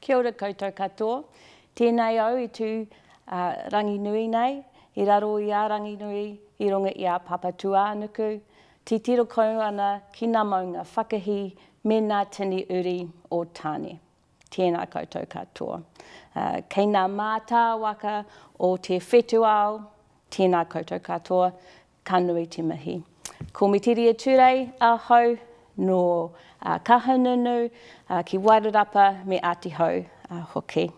Kia ora koutou katoa. Tēnei au I tū rangi nui nei, I raro I a rangi nui I runga I a papa tuānuku. Te tiro kau ana ki ngā maunga whakahi me ngā tini uri o tāne. Tēnā koutou katoa. Kei ngā mātā waka o te whetuao, tēnā koutou katoa, ka nui te mihi. Ko mitiria turei a hau no kahununu ki Wairarapa me Ātiho hoki.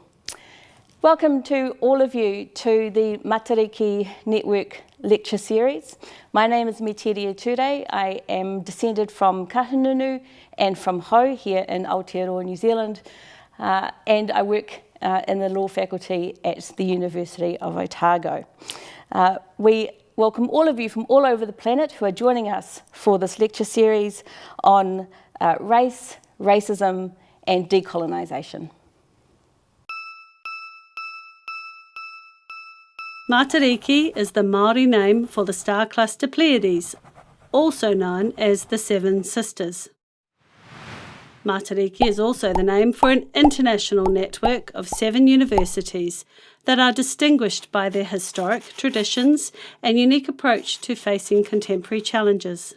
Welcome to all of you to the Matariki Network lecture series. My name is Mitiria Ture. I am descended from Kahununu and from Hau here in Aotearoa, New Zealand, and I work in the law faculty at the University of Otago. We welcome all of you from all over the planet who are joining us for this lecture series on race, racism and decolonisation. Matariki is the Māori name for the star cluster Pleiades, also known as the Seven Sisters. Matariki is also the name for an international network of 7 universities that are distinguished by their historic traditions and unique approach to facing contemporary challenges.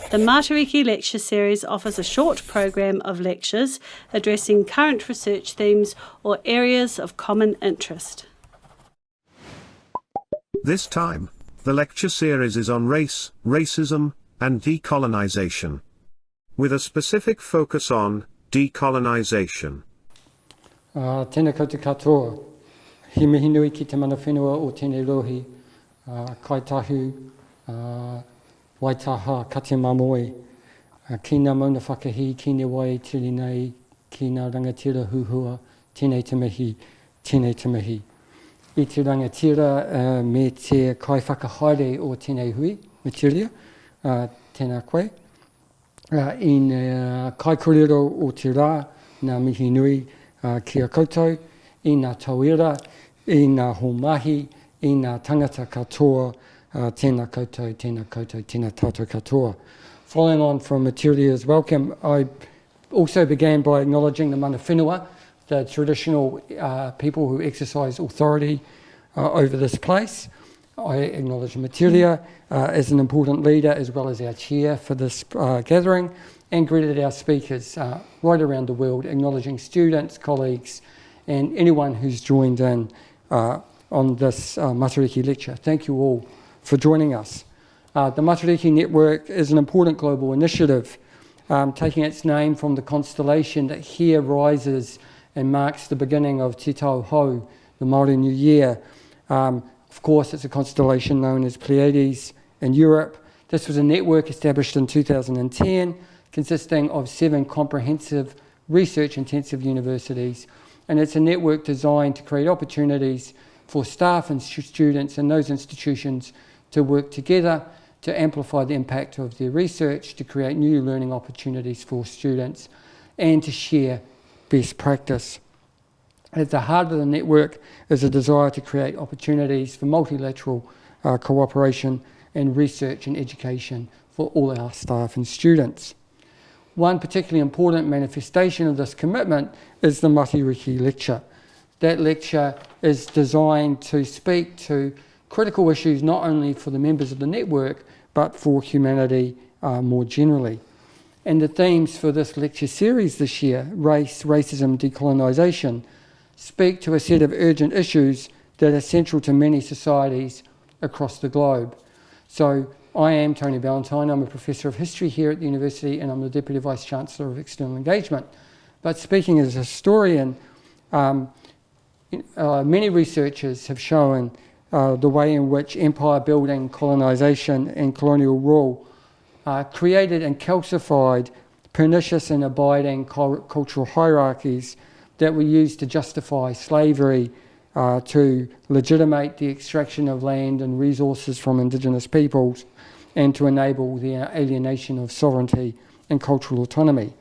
The Matariki Lecture Series offers a short program of lectures addressing current research themes or areas of common interest. This time, the lecture series is on race, racism, and decolonisation, with a specific focus on decolonisation. Tēnā koutou katoa, he mihi nui ki te mana whenua o tēnei rohi, kaitahu, waitaha, kate mamoe, ki ngā mauna whakahi, ki ne wai tiri nei, ki ngā rangatira huhua, tēnei te mihi, tēnei te mihi. I te rangatira me te kai whakahaere o tēnei hui, Mitiria, tēnā koe. I ngā kai korero o te rā, ngā mihi nui kia koutou, I ngā tauira, I ngā homahi, I ngā tangata katoa, tēnā koutou, tēnā koutou, tēnā tātou katoa. Following on from Matiria's welcome, I also began by acknowledging the mana whenua, the traditional people who exercise authority over this place. I acknowledge Matiria as an important leader as well as our chair for this gathering, and greeted our speakers right around the world, acknowledging students, colleagues and anyone who's joined in on this Matariki lecture. Thank you all for joining us. The Matariki Network is an important global initiative taking its name from the constellation that here rises and marks the beginning of Te Tau Hau, the Māori New Year. Of course, it's a constellation known as Pleiades in Europe. This was a network established in 2010, consisting of 7 comprehensive research-intensive universities, and it's a network designed to create opportunities for staff and students in those institutions to work together to amplify the impact of their research, to create new learning opportunities for students, and to share best practice. At the heart of the network is a desire to create opportunities for multilateral cooperation and research and education for all our staff and students. One particularly important manifestation of this commitment is the Matariki lecture. That lecture is designed to speak to critical issues not only for the members of the network but for humanity more generally. And the themes for this lecture series this year, race, racism, decolonisation, speak to a set of urgent issues that are central to many societies across the globe. So I am Tony Ballantyne. I'm a Professor of History here at the University and I'm the Deputy Vice-Chancellor of External Engagement. But speaking as a historian, many researchers have shown the way in which empire building, colonisation and colonial rule created and calcified pernicious and abiding cultural hierarchies that were used to justify slavery, to legitimate the extraction of land and resources from Indigenous peoples, and to enable the alienation of sovereignty and cultural autonomy.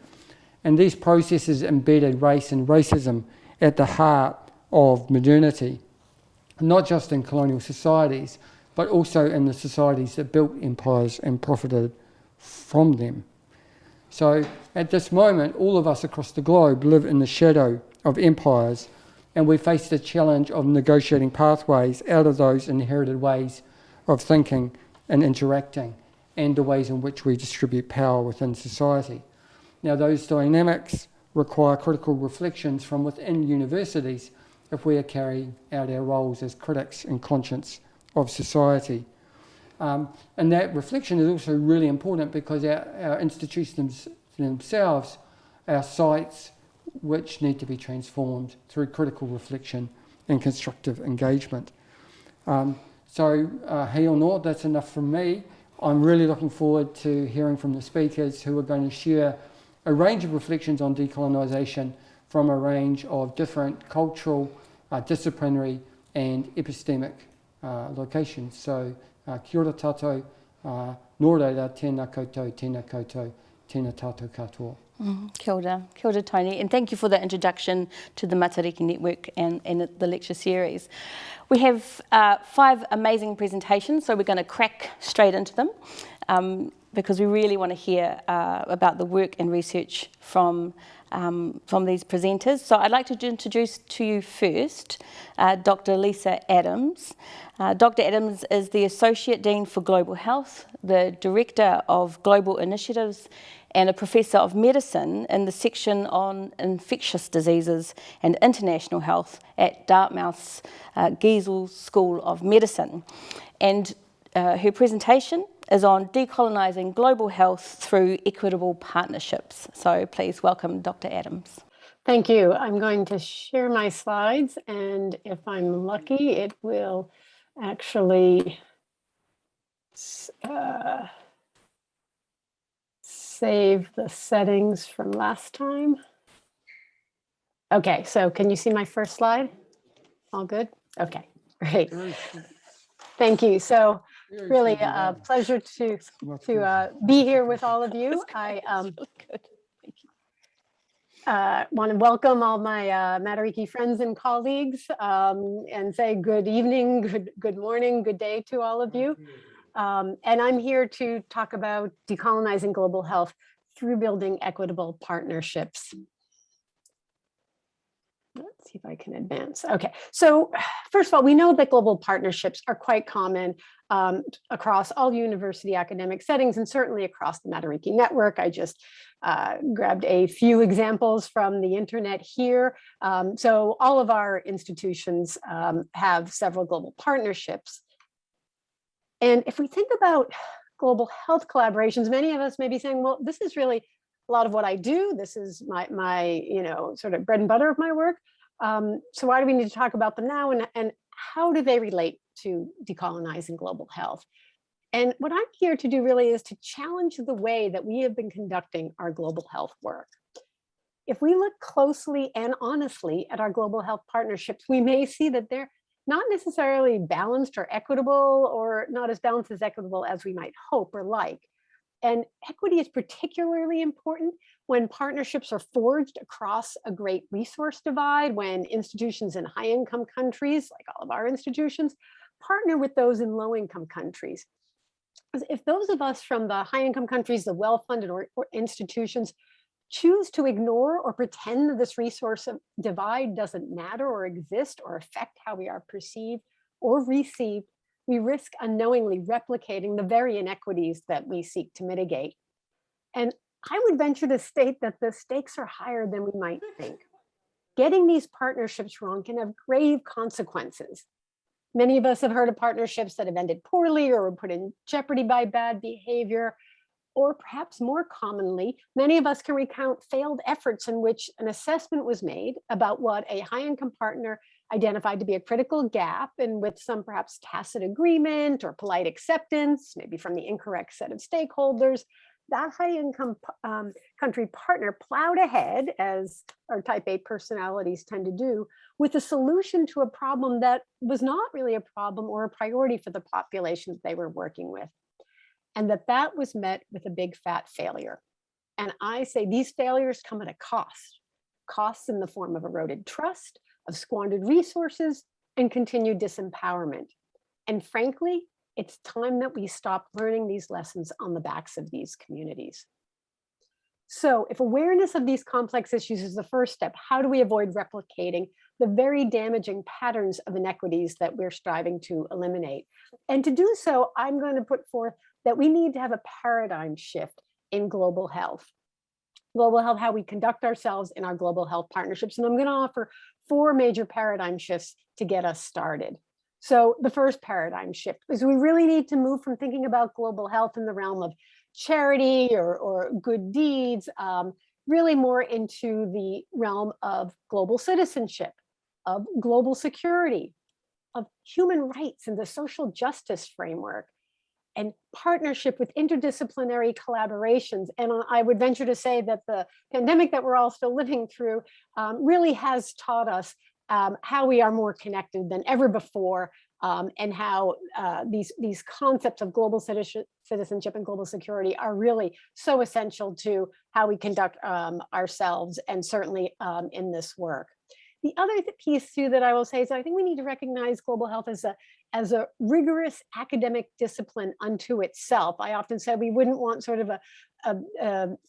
And these processes embedded race and racism at the heart of modernity, not just in colonial societies, but also in the societies that built empires and profited from them. So at this moment, all of us across the globe live in the shadow of empires, and we face the challenge of negotiating pathways out of those inherited ways of thinking and interacting, and the ways in which we distribute power within society. Now, those dynamics require critical reflections from within universities if we are carrying out our roles as critics and conscience of society. And that reflection is also really important because our institutions themselves are sites which need to be transformed through critical reflection and constructive engagement. Hei anō, that's enough from me. I'm really looking forward to hearing from the speakers who are going to share a range of reflections on decolonisation from a range of different cultural, disciplinary and epistemic locations. So kia ora tātou, nō reira, tēnā koutou, tēnā tātou katoa. Kia ora Tony, and thank you for the introduction to the Matariki Network and the lecture series. We have 5 amazing presentations, so we're going to crack straight into them because we really want to hear about the work and research from these presenters. So I'd like to introduce to you first Dr. Lisa Adams. Dr. Adams is the Associate Dean for Global Health, the Director of Global Initiatives, and a Professor of Medicine in the section on infectious diseases and international health at Dartmouth's Giesel School of Medicine. And her presentation is on decolonising global health through equitable partnerships. So please welcome Dr. Adams. Thank you. I'm going to share my slides, and if I'm lucky, it will actually save the settings from last time. Okay, so can you see my first slide? All good? Okay, great. Thank you. So really a pleasure to be here with all of you. I want to welcome all my Matariki friends and colleagues and say good evening, good morning, good day to all of you. And I'm here to talk about decolonizing global health through building equitable partnerships. Let's see if I can advance. Okay, so first of all, we know that global partnerships are quite common across all university academic settings and certainly across the Matariki network. I just grabbed a few examples from the internet here. So all of our institutions have several global partnerships. And if we think about global health collaborations, many of us may be saying, well, this is really a lot of what I do. This is my sort of bread and butter of my work. So why do we need to talk about them now, and how do they relate to decolonizing global health? And what I'm here to do really is to challenge the way that we have been conducting our global health work. If we look closely and honestly at our global health partnerships, we may see that they're not necessarily balanced or equitable, or not as balanced as equitable as we might hope or like. And equity is particularly important when partnerships are forged across a great resource divide, when institutions in high-income countries, like all of our institutions, partner with those in low-income countries. If those of us from the high-income countries, the well-funded or institutions, choose to ignore or pretend that this resource divide doesn't matter or exist or affect how we are perceived or received, we risk unknowingly replicating the very inequities that we seek to mitigate. And I would venture to state that the stakes are higher than we might think. Getting these partnerships wrong can have grave consequences. Many of us have heard of partnerships that have ended poorly or were put in jeopardy by bad behavior. Or perhaps more commonly, many of us can recount failed efforts in which an assessment was made about what a high-income partner identified to be a critical gap, and with some perhaps tacit agreement or polite acceptance, maybe from the incorrect set of stakeholders, that high-income country partner plowed ahead, as our type A personalities tend to do, with a solution to a problem that was not really a problem or a priority for the populations they were working with. And that was met with a big fat failure. And I say these failures come at a cost. Costs in the form of eroded trust, of squandered resources, and continued disempowerment. And frankly, it's time that we stop learning these lessons on the backs of these communities. So if awareness of these complex issues is the first step, how do we avoid replicating the very damaging patterns of inequities that we're striving to eliminate? And to do so, I'm going to put forth that we need to have a paradigm shift in global health. Global health, how we conduct ourselves in our global health partnerships. And I'm going to offer 4 major paradigm shifts to get us started. So the first paradigm shift is we really need to move from thinking about global health in the realm of charity or good deeds, really more into the realm of global citizenship, of global security, of human rights and the social justice framework, and partnership with interdisciplinary collaborations. And I would venture to say that the pandemic that we're all still living through really has taught us how we are more connected than ever before, and how these concepts of global citizenship and global security are really so essential to how we conduct ourselves, and certainly in this work. The other piece too that I will say is I think we need to recognize global health as a rigorous academic discipline unto itself. I often said we wouldn't want sort of a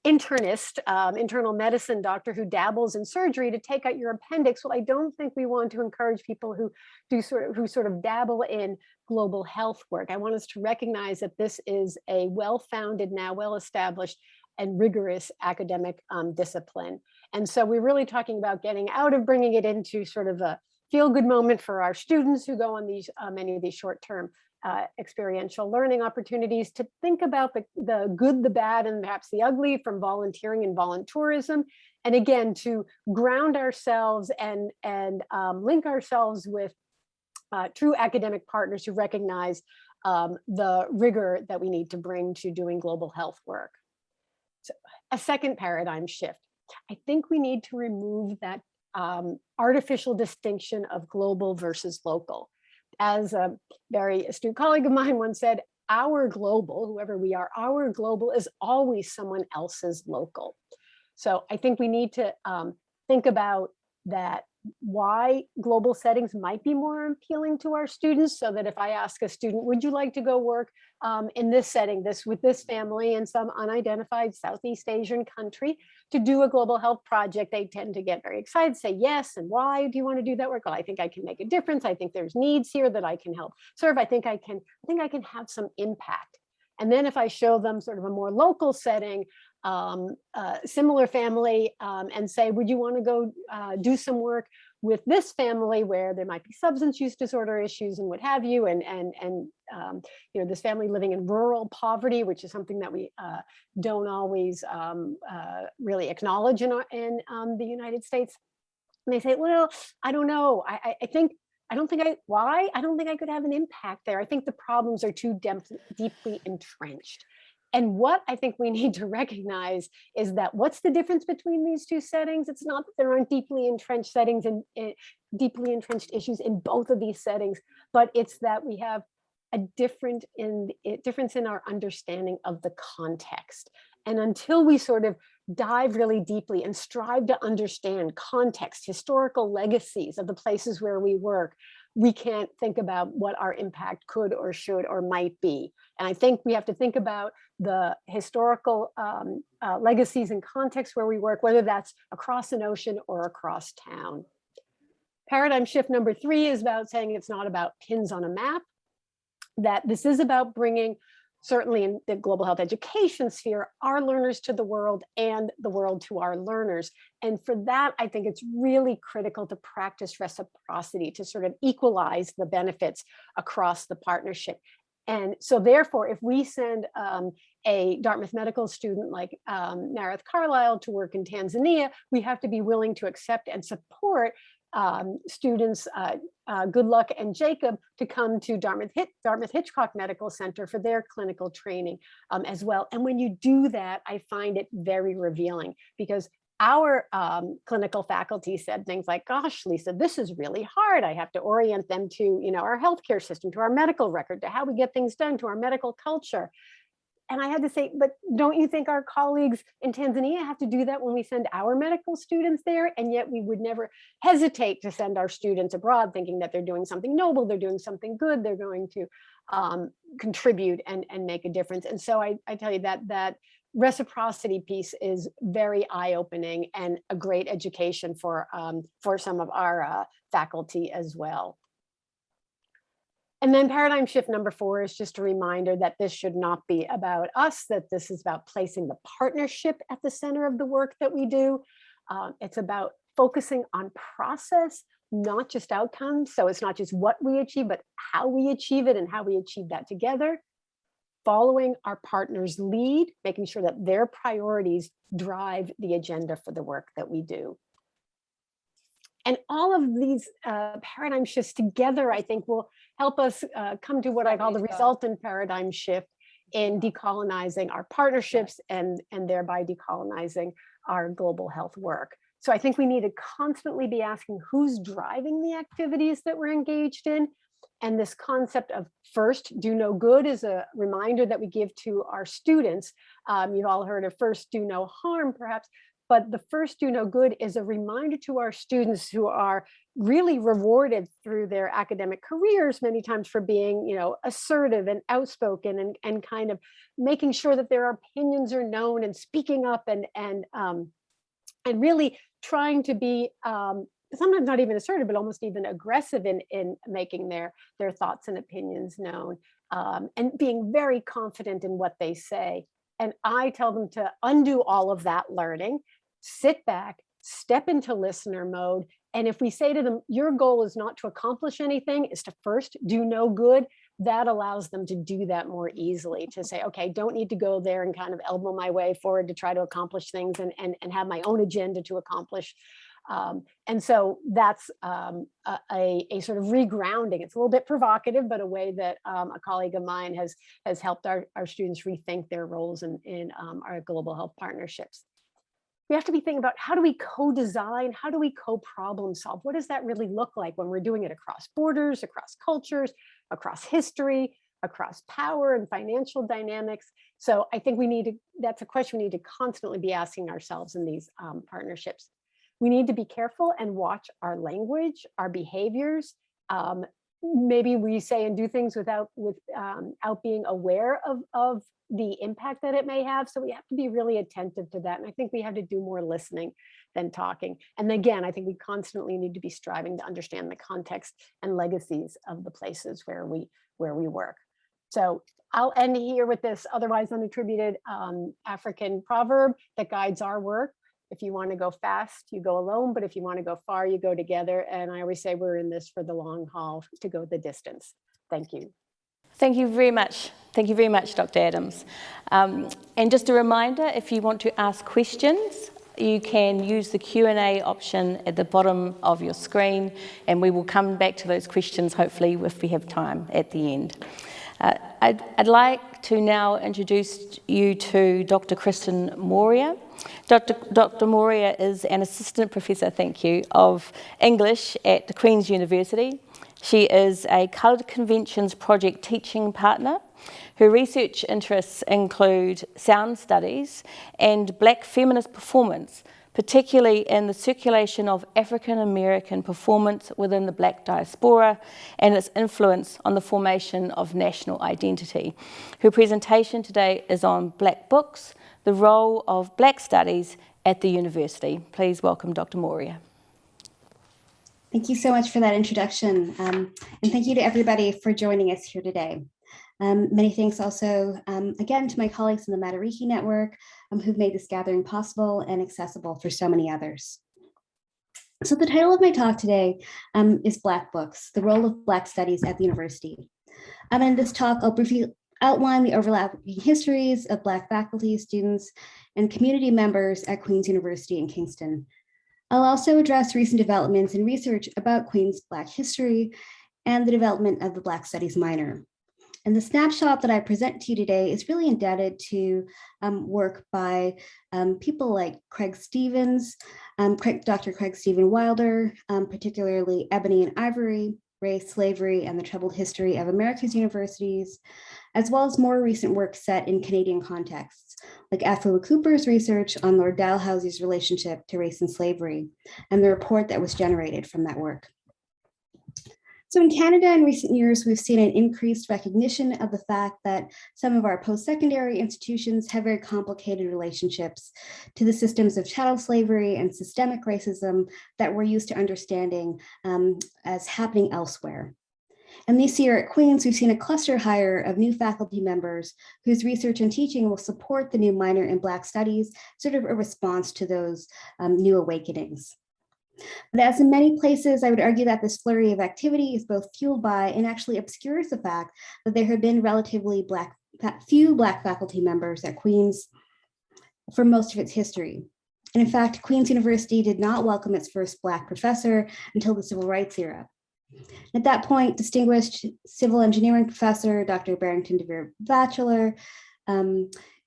internist, internal medicine doctor who dabbles in surgery to take out your appendix. Well, I don't think we want to encourage people who sort of dabble in global health work. I want us to recognize that this is a well-founded, now well-established and rigorous academic discipline. And so we're really talking about getting out of bringing it into sort of a feel-good moment for our students who go on these many of these short-term experiential learning opportunities, to think about the good, the bad, and perhaps the ugly from volunteering and voluntourism. And again, to ground ourselves and link ourselves with true academic partners who recognize the rigor that we need to bring to doing global health work. So a second paradigm shift. I think we need to remove that artificial distinction of global versus local. As a very astute colleague of mine once said, our global, whoever we are, our global is always someone else's local. So I think we need to think about that, why global settings might be more appealing to our students, so that if I ask a student, would you like to go work in this setting, with this family in some unidentified Southeast Asian country to do a global health project, they tend to get very excited, say yes. And why do you want to do that work? Well, I think I can make a difference. I think there's needs here that I can help serve. I think I can have some impact. And then if I show them sort of a more local setting, similar family, and say, would you want to go do some work with this family where there might be substance use disorder issues and what have you, and you know, this family living in rural poverty, which is something that we don't always really acknowledge in the United States. And they say, well, I don't know. I don't think I could have an impact there. I think the problems are too deeply entrenched. And what I think we need to recognize is that what's the difference between these two settings? It's not that there aren't deeply entrenched settings and deeply entrenched issues in both of these settings, but it's that we have a difference in our understanding of the context. And until we sort of dive really deeply and strive to understand context, historical legacies of the places where we work, we can't think about what our impact could or should or might be. And I think we have to think about the historical legacies and context where we work, whether that's across an ocean or across town. Paradigm shift number 3 is about saying it's not about pins on a map, that this is about bringing, certainly in the global health education sphere, our learners to the world and the world to our learners. And for that, I think it's really critical to practice reciprocity, to sort of equalize the benefits across the partnership. And so therefore, if we send a Dartmouth medical student like Nareth Carlisle to work in Tanzania, we have to be willing to accept and support students Good Luck and Jacob to come to Dartmouth Hitchcock Medical Center for their clinical training as well. And when you do that, I find it very revealing, because our clinical faculty said things like, gosh, Lisa, this is really hard. I have to orient them to, you know, our healthcare system, to our medical record, to how we get things done, to our medical culture. And I had to say, but don't you think our colleagues in Tanzania have to do that when we send our medical students there? And yet we would never hesitate to send our students abroad, thinking that they're doing something noble, they're doing something good, they're going to contribute and make a difference. And so I tell you that reciprocity piece is very eye-opening and a great education for some of our faculty as well. And then paradigm shift number 4 is just a reminder that this should not be about us, that this is about placing the partnership at the center of the work that we do. It's about focusing on process, not just outcomes. So it's not just what we achieve, but how we achieve it and how we achieve that together. Following our partners' lead, making sure that their priorities drive the agenda for the work that we do. And all of these paradigm shifts together, I think, will help us come to what I call the resultant paradigm shift in decolonizing our partnerships and thereby decolonizing our global health work. So I think we need to constantly be asking who's driving the activities that we're engaged in. And this concept of first, do no good is a reminder that we give to our students. You've all heard of first, do no harm, perhaps. But the first do no good is a reminder to our students who are really rewarded through their academic careers many times for being, assertive and outspoken and kind of making sure that their opinions are known and speaking up and really trying to be sometimes not even assertive, but almost even aggressive in making their thoughts and opinions known, and being very confident in what they say. And I tell them to undo all of that learning, sit back, step into listener mode. And if we say to them, your goal is not to accomplish anything, is to first do no good, that allows them to do that more easily, to say, okay, don't need to go there and kind of elbow my way forward to try to accomplish things and have my own agenda to accomplish. And so that's a sort of regrounding. It's a little bit provocative, but a way that a colleague of mine has helped our students rethink their roles in our global health partnerships. We have to be thinking about how do we co-design, how do we co-problem solve? What does that really look like when we're doing it across borders, across cultures, across history, across power and financial dynamics? So I think that's a question we need to constantly be asking ourselves in these partnerships. We need to be careful and watch our language, our behaviors. Maybe we say and do things without being aware of the impact that it may have. So we have to be really attentive to that. And I think we have to do more listening than talking. And again, I think we constantly need to be striving to understand the context and legacies of the places where we work. So I'll end here with this otherwise unattributed African proverb that guides our work. If you want to go fast, you go alone, but if you want to go far, you go together. And I always say we're in this for the long haul, to go the distance. Thank you. Thank you very much. Thank you very much, Dr. Adams. And just a reminder, if you want to ask questions, you can use the Q&A option at the bottom of your screen, and we will come back to those questions, hopefully, if we have time at the end. I'd like to now introduce you to Dr. Kristen Moria. Dr. Moria is an assistant professor, thank you, of English at the Queen's University. She is a Coloured Conventions project teaching partner. Her research interests include sound studies and Black feminist performance, particularly in the circulation of African American performance within the Black diaspora and its influence on the formation of national identity. Her presentation today is on Black books, the role of Black studies at the university. Please welcome Dr. Moria. Thank you so much for that introduction. And thank you to everybody for joining us here today. Many thanks also, again, to my colleagues in the Matariki Network who've made this gathering possible and accessible for so many others. So the title of my talk today is Black Books, the Role of Black Studies at the University. In this talk, I'll briefly outline the overlapping histories of Black faculty, students, and community members at Queen's University in Kingston. I'll also address recent developments in research about Queen's Black history and the development of the Black Studies minor. And the snapshot that I present to you today is really indebted to work by people like Craig Stevens, Dr. Craig Stephen Wilder, particularly Ebony and Ivory, Race, Slavery, and the Troubled History of America's Universities, as well as more recent work set in Canadian contexts, like Afua Cooper's research on Lord Dalhousie's relationship to race and slavery, and the report that was generated from that work. So in Canada in recent years, we've seen an increased recognition of the fact that some of our post-secondary institutions have very complicated relationships to the systems of chattel slavery and systemic racism that we're used to understanding as happening elsewhere. And this year at Queen's, we've seen a cluster hire of new faculty members whose research and teaching will support the new minor in Black Studies, sort of a response to those new awakenings. But as in many places, I would argue that this flurry of activity is both fueled by and actually obscures the fact that there have been relatively few Black faculty members at Queen's for most of its history. And in fact, Queen's University did not welcome its first Black professor until the Civil Rights era. At that point, distinguished civil engineering professor, Dr. Barrington DeVere Batchelor,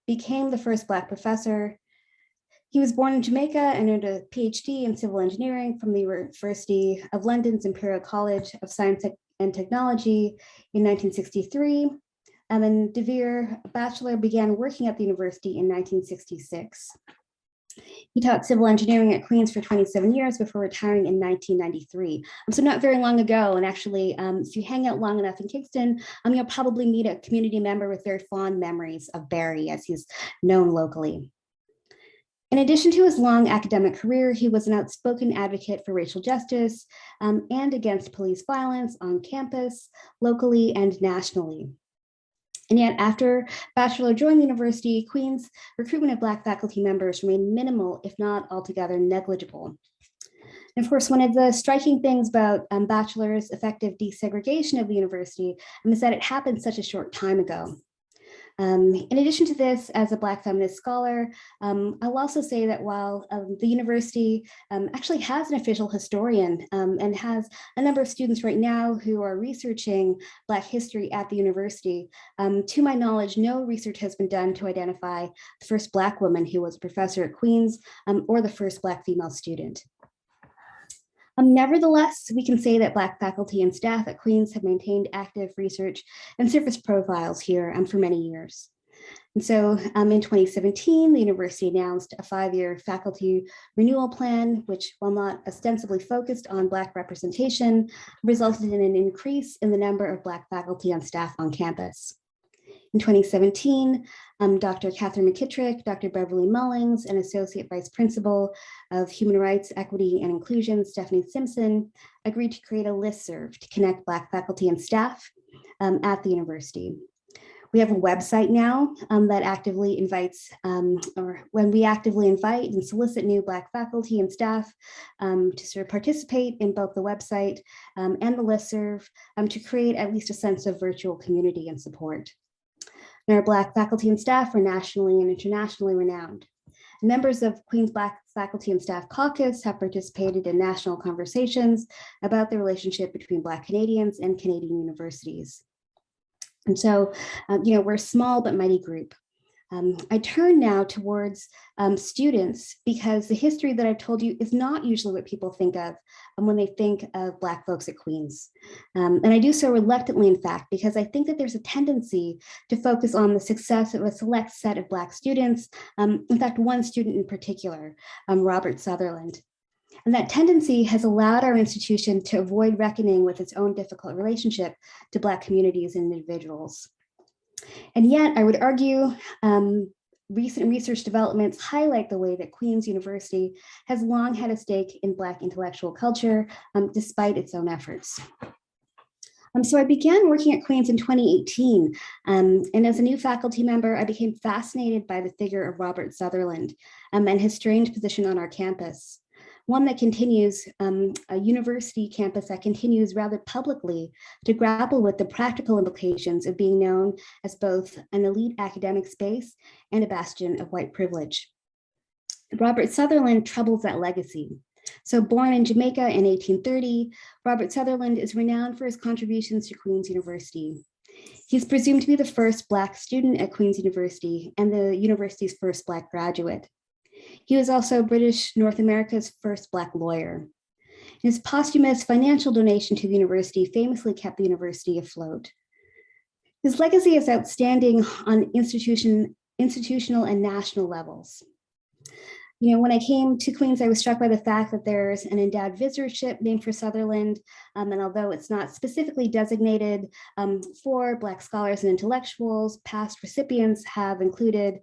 became the first Black professor. He was born in Jamaica and earned a PhD in civil engineering from the University of London's Imperial College of Science and Technology in 1963. And then DeVere Batchelor began working at the university in 1966. He taught civil engineering at Queen's for 27 years before retiring in 1993. So not very long ago, and actually, if you hang out long enough in Kingston, you'll probably meet a community member with very fond memories of Barry, as he's known locally. In addition to his long academic career, he was an outspoken advocate for racial justice and against police violence on campus, locally and nationally. And yet after Batchelor joined the university, Queen's recruitment of Black faculty members remained minimal, if not altogether negligible. And of course, one of the striking things about Batchelor's effective desegregation of the university is that it happened such a short time ago. In addition to this, as a Black feminist scholar, I'll also say that while the university actually has an official historian and has a number of students right now who are researching Black history at the university, to my knowledge, no research has been done to identify the first Black woman who was a professor at Queen's or the first Black female student. Nevertheless, we can say that Black faculty and staff at Queen's have maintained active research and service profiles here for many years. And so in 2017, the university announced a 5-year faculty renewal plan, which, while not ostensibly focused on Black representation, resulted in an increase in the number of Black faculty and staff on campus. In 2017, Dr. Catherine McKittrick, Dr. Beverly Mullings, and Associate Vice Principal of Human Rights, Equity, and Inclusion, Stephanie Simpson, agreed to create a listserv to connect Black faculty and staff at the university. We have a website now that actively invites, or when we actively invite and solicit new Black faculty and staff to sort of participate in both the website and the listserv to create at least a sense of virtual community and support. And our Black faculty and staff are nationally and internationally renowned. Members of Queen's Black Faculty and Staff Caucus have participated in national conversations about the relationship between Black Canadians and Canadian universities. And so, we're a small but mighty group. I turn now towards students because the history that I've told you is not usually what people think of when they think of Black folks at Queen's. And I do so reluctantly, in fact, because I think that there's a tendency to focus on the success of a select set of Black students. In fact, one student in particular, Robert Sutherland. And that tendency has allowed our institution to avoid reckoning with its own difficult relationship to Black communities and individuals. And yet, I would argue recent research developments highlight the way that Queen's University has long had a stake in Black intellectual culture, despite its own efforts. So I began working at Queen's in 2018, and as a new faculty member, I became fascinated by the figure of Robert Sutherland and his strange position on our campus. One that continues, a university campus that continues rather publicly to grapple with the practical implications of being known as both an elite academic space and a bastion of white privilege. Robert Sutherland troubles that legacy. So born in Jamaica in 1830, Robert Sutherland is renowned for his contributions to Queen's University. He's presumed to be the first Black student at Queen's University and the university's first Black graduate. He was also British North America's first Black lawyer. His posthumous financial donation to the university famously kept the university afloat. His legacy is outstanding on institutional and national levels. When I came to Queens, I was struck by the fact that there's an endowed visitorship named for Sutherland. And although it's not specifically designated for Black scholars and intellectuals, past recipients have included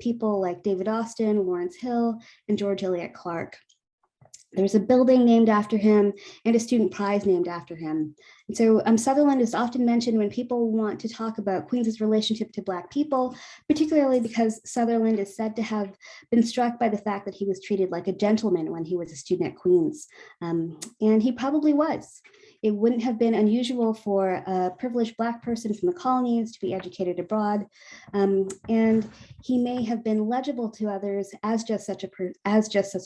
people like David Austin, Lawrence Hill, and George Eliot Clark. There's a building named after him and a student prize named after him. And so Sutherland is often mentioned when people want to talk about Queens's relationship to Black people, particularly because Sutherland is said to have been struck by the fact that he was treated like a gentleman when he was a student at Queens. And he probably was. It wouldn't have been unusual for a privileged Black person from the colonies to be educated abroad. And he may have been legible to others as just such a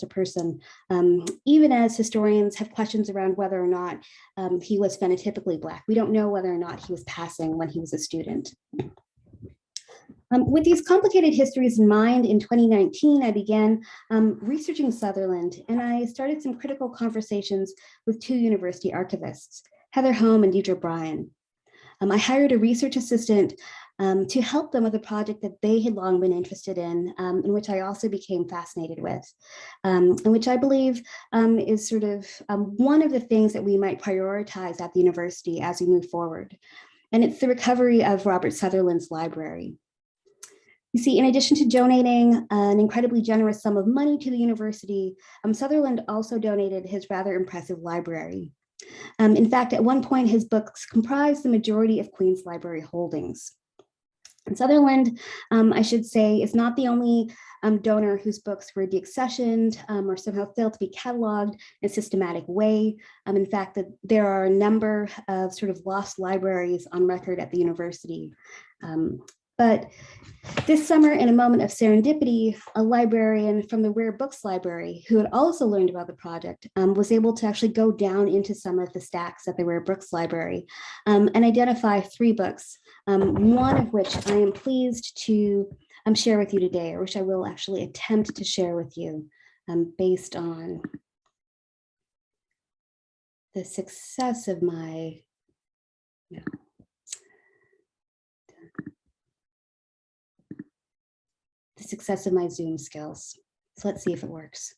person, even as historians have questions around whether or not he was phenotypically Black. We don't know whether or not he was passing when he was a student. With these complicated histories in mind, in 2019, I began researching Sutherland, and I started some critical conversations with two university archivists, Heather Home and Deidre Bryan. I hired a research assistant to help them with a project that they had long been interested in which I also became fascinated with, and which I believe is sort of one of the things that we might prioritize at the university as we move forward. And it's the recovery of Robert Sutherland's library. You see, in addition to donating an incredibly generous sum of money to the university, Sutherland also donated his rather impressive library. In fact, at one point, his books comprised the majority of Queen's library holdings. And Sutherland, I should say, is not the only donor whose books were deaccessioned or somehow failed to be cataloged in a systematic way. In fact, that there are a number of sort of lost libraries on record at the university. But this summer, in a moment of serendipity, a librarian from the Rare Books Library, who had also learned about the project, was able to actually go down into some of the stacks at the Rare Books Library and identify 3 books, one of which I am pleased to share with you today, or which I will actually attempt to share with you based on the success of my, Zoom skills. So let's see if it works.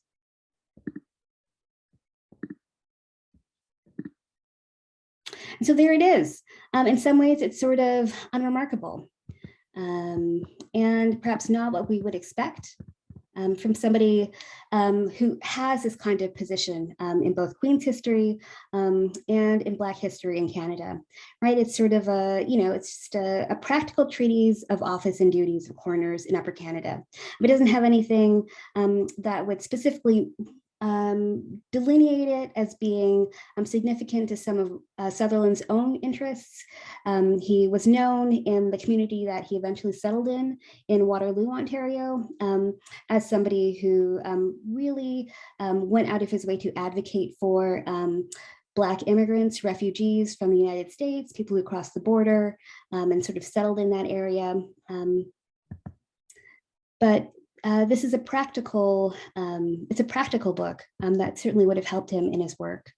And so there it is. In some ways, it's sort of unremarkable and perhaps not what we would expect from somebody who has this kind of position in both Queen's history and in Black history in Canada, right? It's sort of it's just a practical treatise of office and duties of coroners in Upper Canada. It doesn't have anything that would specifically delineate it as being significant to some of Sutherland's own interests. He was known in the community that he eventually settled in Waterloo, Ontario, as somebody who really went out of his way to advocate for Black immigrants, refugees from the United States, people who crossed the border and sort of settled in that area. But this is a practical, it's a practical book that certainly would have helped him in his work.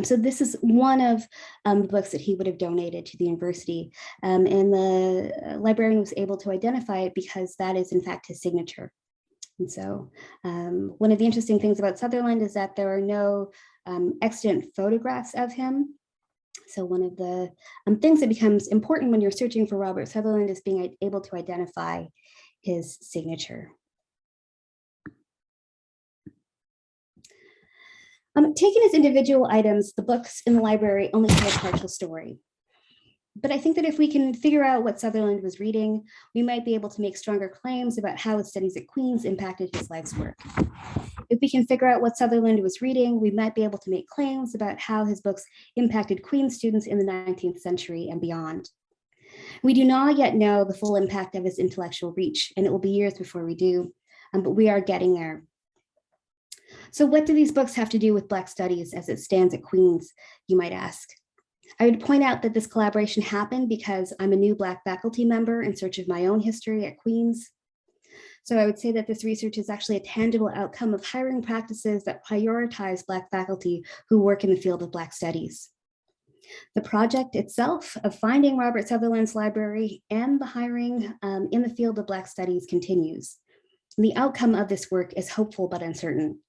So this is one of the books that he would have donated to the university. And the librarian was able to identify it because that is in fact his signature. And so one of the interesting things about Sutherland is that there are no extant photographs of him. So one of the things that becomes important when you're searching for Robert Sutherland is being able to identify his signature. Taken as individual items, the books in the library only tell a partial story. But I think that if we can figure out what Sutherland was reading, we might be able to make stronger claims about how his studies at Queen's impacted his life's work. If we can figure out what Sutherland was reading, we might be able to make claims about how his books impacted Queen's students in the 19th century and beyond. We do not yet know the full impact of his intellectual reach, and it will be years before we do, but we are getting there. So what do these books have to do with Black studies as it stands at Queen's, you might ask? I would point out that this collaboration happened because I'm a new Black faculty member in search of my own history at Queen's. So I would say that this research is actually a tangible outcome of hiring practices that prioritize Black faculty who work in the field of Black studies. The project itself of finding Robert Sutherland's library and the hiring in the field of Black studies continues. The outcome of this work is hopeful but uncertain.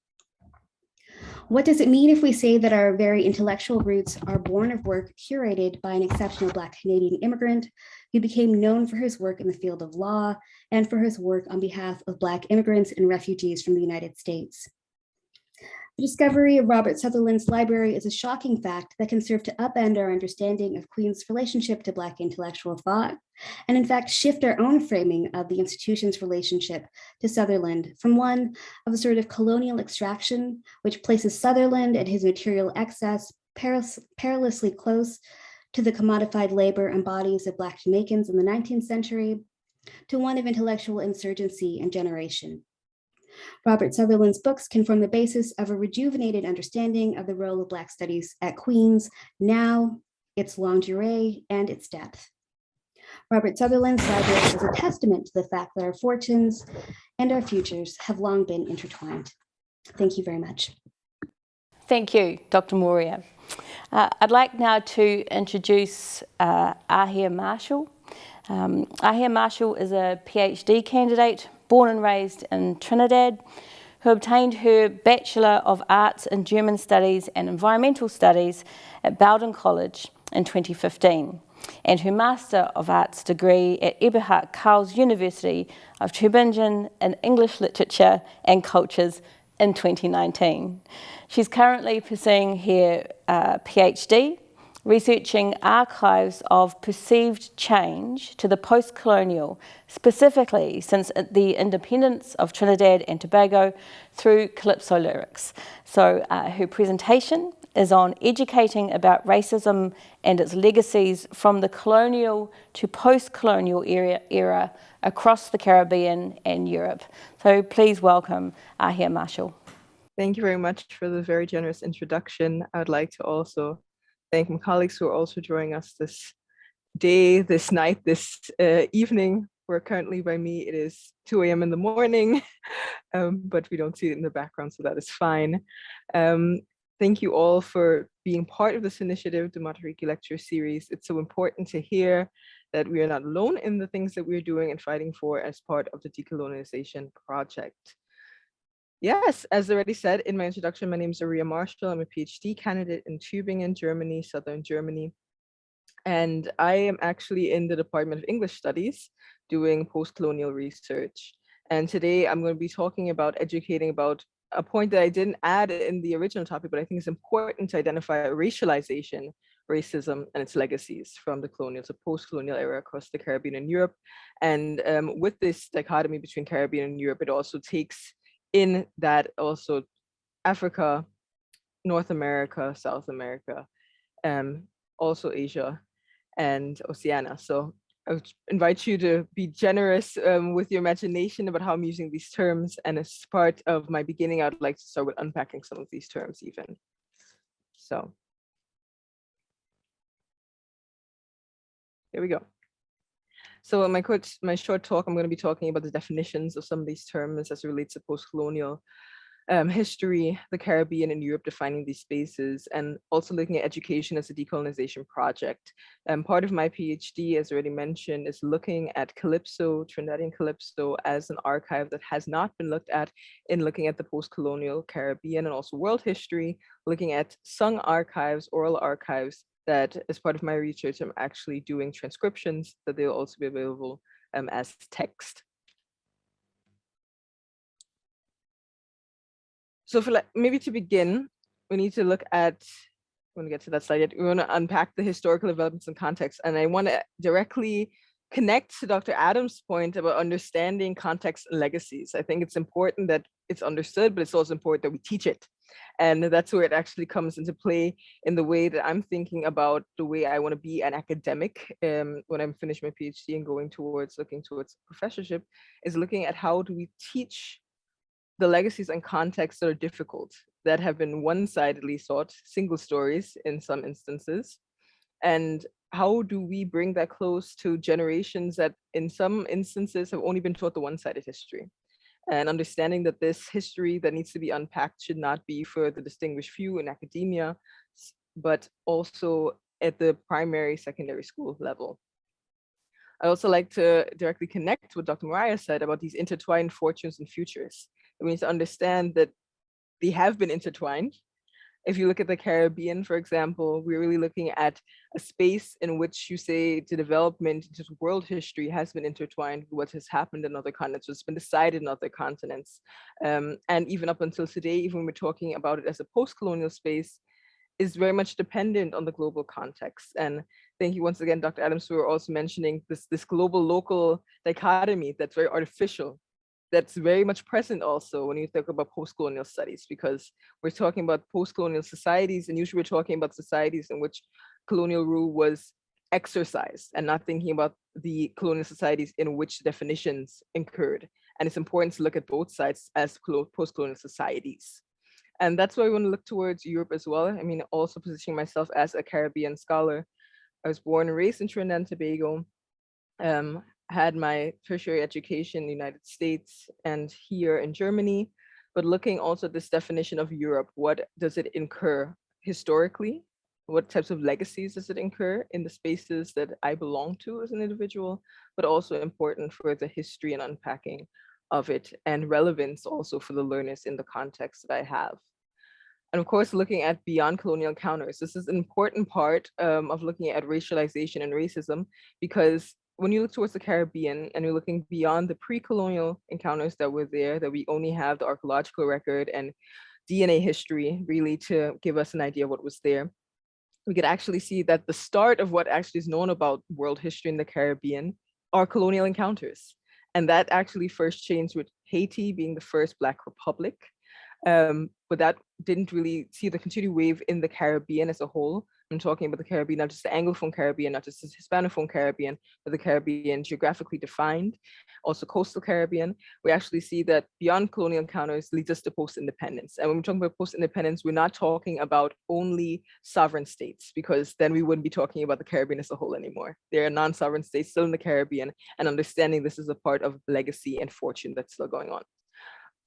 What does it mean if we say that our very intellectual roots are born of work curated by an exceptional Black Canadian immigrant who became known for his work in the field of law and for his work on behalf of Black immigrants and refugees from the United States? The discovery of Robert Sutherland's library is a shocking fact that can serve to upend our understanding of Queen's relationship to Black intellectual thought, and in fact shift our own framing of the institution's relationship to Sutherland from one of a sort of colonial extraction, which places Sutherland and his material excess perilously close to the commodified labor and bodies of Black Jamaicans in the 19th century, to one of intellectual insurgency and generation. Robert Sutherland's books can form the basis of a rejuvenated understanding of the role of Black studies at Queen's now, its longue durée, and its depth. Robert Sutherland's library is a testament to the fact that our fortunes and our futures have long been intertwined. Thank you very much. Thank you, Dr. Moria. I'd like now to introduce Zaria Marshall. Zaria Marshall is a PhD candidate born and raised in Trinidad, who obtained her Bachelor of Arts in German Studies and Environmental Studies at Bowdoin College in 2015, and her Master of Arts degree at Eberhard Karls University of Tübingen in English Literature and Cultures in 2019. She's currently pursuing her PhD, researching archives of perceived change to the post-colonial, specifically since the independence of Trinidad and Tobago through Calypso lyrics. So her presentation is on educating about racism and its legacies from the colonial to post-colonial era across the Caribbean and Europe. So please welcome Zaria Marshall. Thank you very much for the very generous introduction. I would like to also thank my colleagues who are also joining us this day, this night, this evening, where currently by me it is 2 a.m. in the morning, but we don't see it in the background, so that is fine. Thank you all for being part of this initiative, the Matariki Lecture Series. It's so important to hear that we are not alone in the things that we're doing and fighting for as part of the Decolonisation project. Yes, as already said in my introduction, my name is Zaria Marshall. I'm a PhD candidate in Tübingen, Germany, southern Germany. And I am actually in the Department of English Studies doing post-colonial research. And today I'm going to be talking about educating about a point that I didn't add in the original topic, but I think it's important to identify racialization, racism, and its legacies from the colonial to post-colonial era across the Caribbean and Europe. And with this dichotomy between Caribbean and Europe, it also takes in that also Africa, North America, South America, also Asia and Oceania. So I would invite you to be generous with your imagination about how I'm using these terms. And as part of my beginning, I'd like to start with unpacking some of these terms even. So here we go. So in my short talk, I'm going to be talking about the definitions of some of these terms as it relates to post-colonial history, the Caribbean and Europe defining these spaces, and also looking at education as a decolonization project. Part of my PhD, as already mentioned, is looking at Calypso, Trinidadian Calypso, as an archive that has not been looked at in looking at the post-colonial Caribbean and also world history, looking at sung archives, oral archives, that as part of my research, I'm actually doing transcriptions that they'll also be available as text. So for maybe to begin, we need to look at, when we get to that slide yet, we want to unpack the historical developments and context. And I want to directly connect to Dr. Adams' point about understanding context and legacies. I think it's important that it's understood, but it's also important that we teach it. And that's where it actually comes into play in the way that I'm thinking about the way I want to be an academic when I'm finished my PhD and going towards looking towards professorship, is looking at how do we teach the legacies and contexts that are difficult, that have been one-sidedly taught, single stories in some instances. And how do we bring that close to generations that in some instances have only been taught the one-sided history? And understanding that this history that needs to be unpacked should not be for the distinguished few in academia, but also at the primary, secondary school level. I also like to directly connect what Dr. Moria said about these intertwined fortunes and futures. We need to understand that they have been intertwined. If you look at the Caribbean, for example, we're really looking at a space in which you say the development into world history has been intertwined with what has happened in other continents, what's been decided in other continents. And even up until today, even when we're talking about it as a post-colonial space, is very much dependent on the global context. And thank you once again, Dr. Adams, for also mentioning this global local dichotomy that's very artificial, that's very much present also when you talk about post-colonial studies, because we're talking about post-colonial societies, and usually we're talking about societies in which colonial rule was exercised and not thinking about the colonial societies in which definitions occurred. And it's important to look at both sides as post-colonial societies. And that's why we want to look towards Europe as well. I mean, also positioning myself as a Caribbean scholar. I was born and raised in Trinidad and Tobago, had my tertiary education in the United States and here in Germany, but looking also at this definition of Europe, what does it incur historically? What types of legacies does it incur in the spaces that I belong to as an individual, but also important for the history and unpacking of it, and relevance also for the learners in the context that I have. And of course, looking at beyond colonial encounters. This is an important part of looking at racialization and racism, because when you look towards the Caribbean and you're looking beyond the pre-colonial encounters that were there, that we only have the archaeological record and DNA history really to give us an idea of what was there, we could actually see that the start of what actually is known about world history in the Caribbean are colonial encounters. And that actually first changed with Haiti being the first Black republic. But that didn't really see the continued wave in the Caribbean as a whole. I'm talking about the Caribbean, not just the Anglophone Caribbean, not just the Hispanophone Caribbean, but the Caribbean geographically defined, also coastal Caribbean. We actually see that beyond colonial encounters leads us to post-independence. And when we're talking about post-independence, we're not talking about only sovereign states, because then we wouldn't be talking about the Caribbean as a whole anymore. There are non-sovereign states still in the Caribbean, and understanding this is a part of legacy and fortune that's still going on.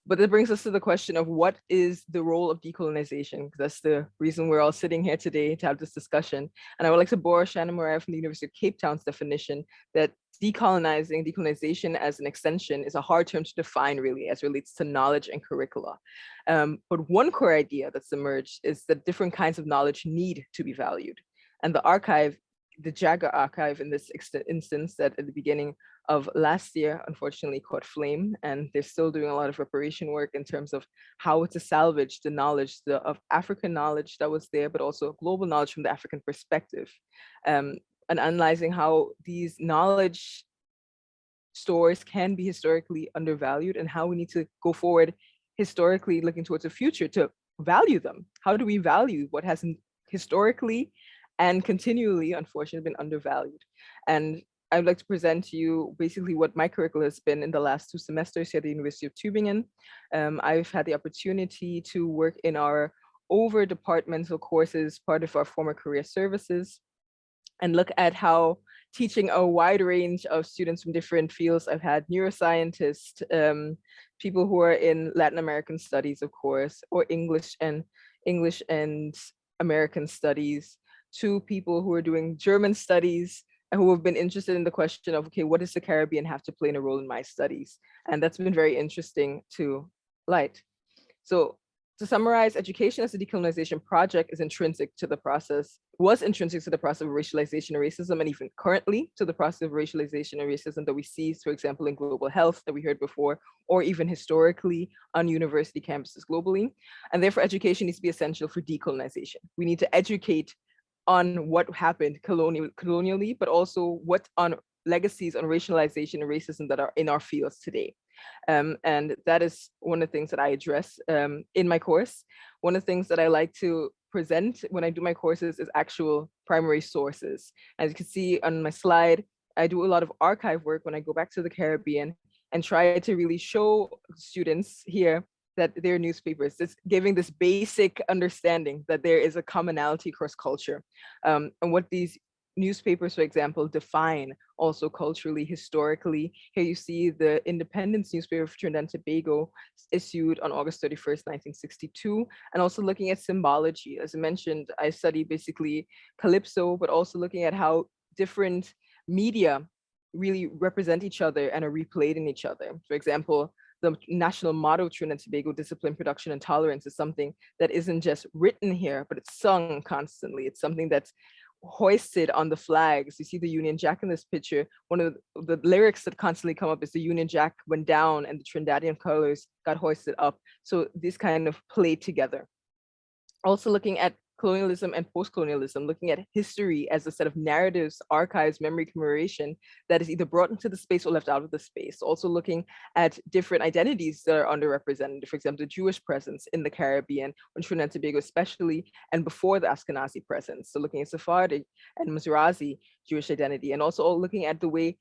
But that brings us to the question of what is the role of decolonization? Because that's the reason we're all sitting here today, to have this discussion. And I would like to borrow Shannon Moria from the University of Cape Town's definition that decolonization as an extension is a hard term to define, really, as it relates to knowledge and curricula. But one core idea that's emerged is that different kinds of knowledge need to be valued. And the archive, the JAGA archive in this instance, that at the beginning of last year, unfortunately caught flame, and they're still doing a lot of reparation work in terms of how to salvage the knowledge of African knowledge that was there, but also global knowledge from the African perspective, and analyzing how these knowledge stores can be historically undervalued and how we need to go forward historically looking towards the future to value them. How do we value what has historically and continually, unfortunately, been undervalued? And I would like to present to you basically what my curriculum has been in the last 2 semesters here at the University of Tübingen. I've had the opportunity to work in our over-departmental courses, part of our former career services, and look at how teaching a wide range of students from different fields. I've had neuroscientists, people who are in Latin American studies, of course, or English and American studies, to people who are doing German studies, who have been interested in the question of, okay, what does the Caribbean have to play in a role in my studies? And that's been very interesting to light. So to summarize, education as a decolonization project is intrinsic to the process, was intrinsic to the process of racialization and racism, and even currently to the process of racialization and racism that we see, for example, in global health that we heard before, or even historically on university campuses globally. And therefore, education needs to be essential for decolonization. We need to educate on what happened colonially, but also what on legacies on racialization and racism that are in our fields today. And that is one of the things that I address in my course. One of the things that I like to present when I do my courses is actual primary sources. As you can see on my slide, I do a lot of archive work when I go back to the Caribbean and try to really show students here that their newspapers, it's giving this basic understanding that there is a commonality across culture, and what these newspapers, for example, define also culturally, historically. Here you see the Independence newspaper of Trinidad and Tobago, issued on August 31st, 1962, and also looking at symbology. As I mentioned, I study basically Calypso, but also looking at how different media really represent each other and are replayed in each other. For example, the national motto of Trinidad and Tobago, discipline, production, and tolerance, is something that isn't just written here, but it's sung constantly. It's something that's hoisted on the flags. You see the Union Jack in this picture. One of the lyrics that constantly come up is the Union Jack went down and the Trinidadian colors got hoisted up. So this kind of played together. Also looking at colonialism and post-colonialism, looking at history as a set of narratives, archives, memory, commemoration that is either brought into the space or left out of the space. Also looking at different identities that are underrepresented, for example, the Jewish presence in the Caribbean, on Trinidad and Tobago especially, and before the Ashkenazi presence. So looking at Sephardic and Mizrahi Jewish identity, and also looking at the way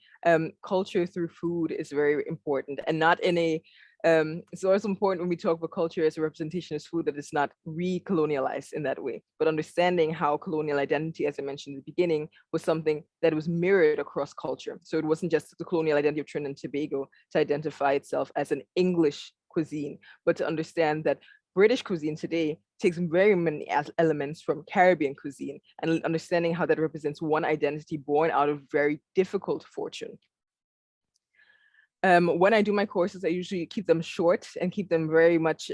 culture through food is very important, and not in a it's also important when we talk about culture as a representation of food that is not re-colonialized in that way, but understanding how colonial identity, as I mentioned in the beginning, was something that was mirrored across culture. So it wasn't just the colonial identity of Trinidad and Tobago to identify itself as an English cuisine, but to understand that British cuisine today takes very many elements from Caribbean cuisine, and understanding how that represents one identity born out of very difficult fortune. When I do my courses, I usually keep them short and keep them very much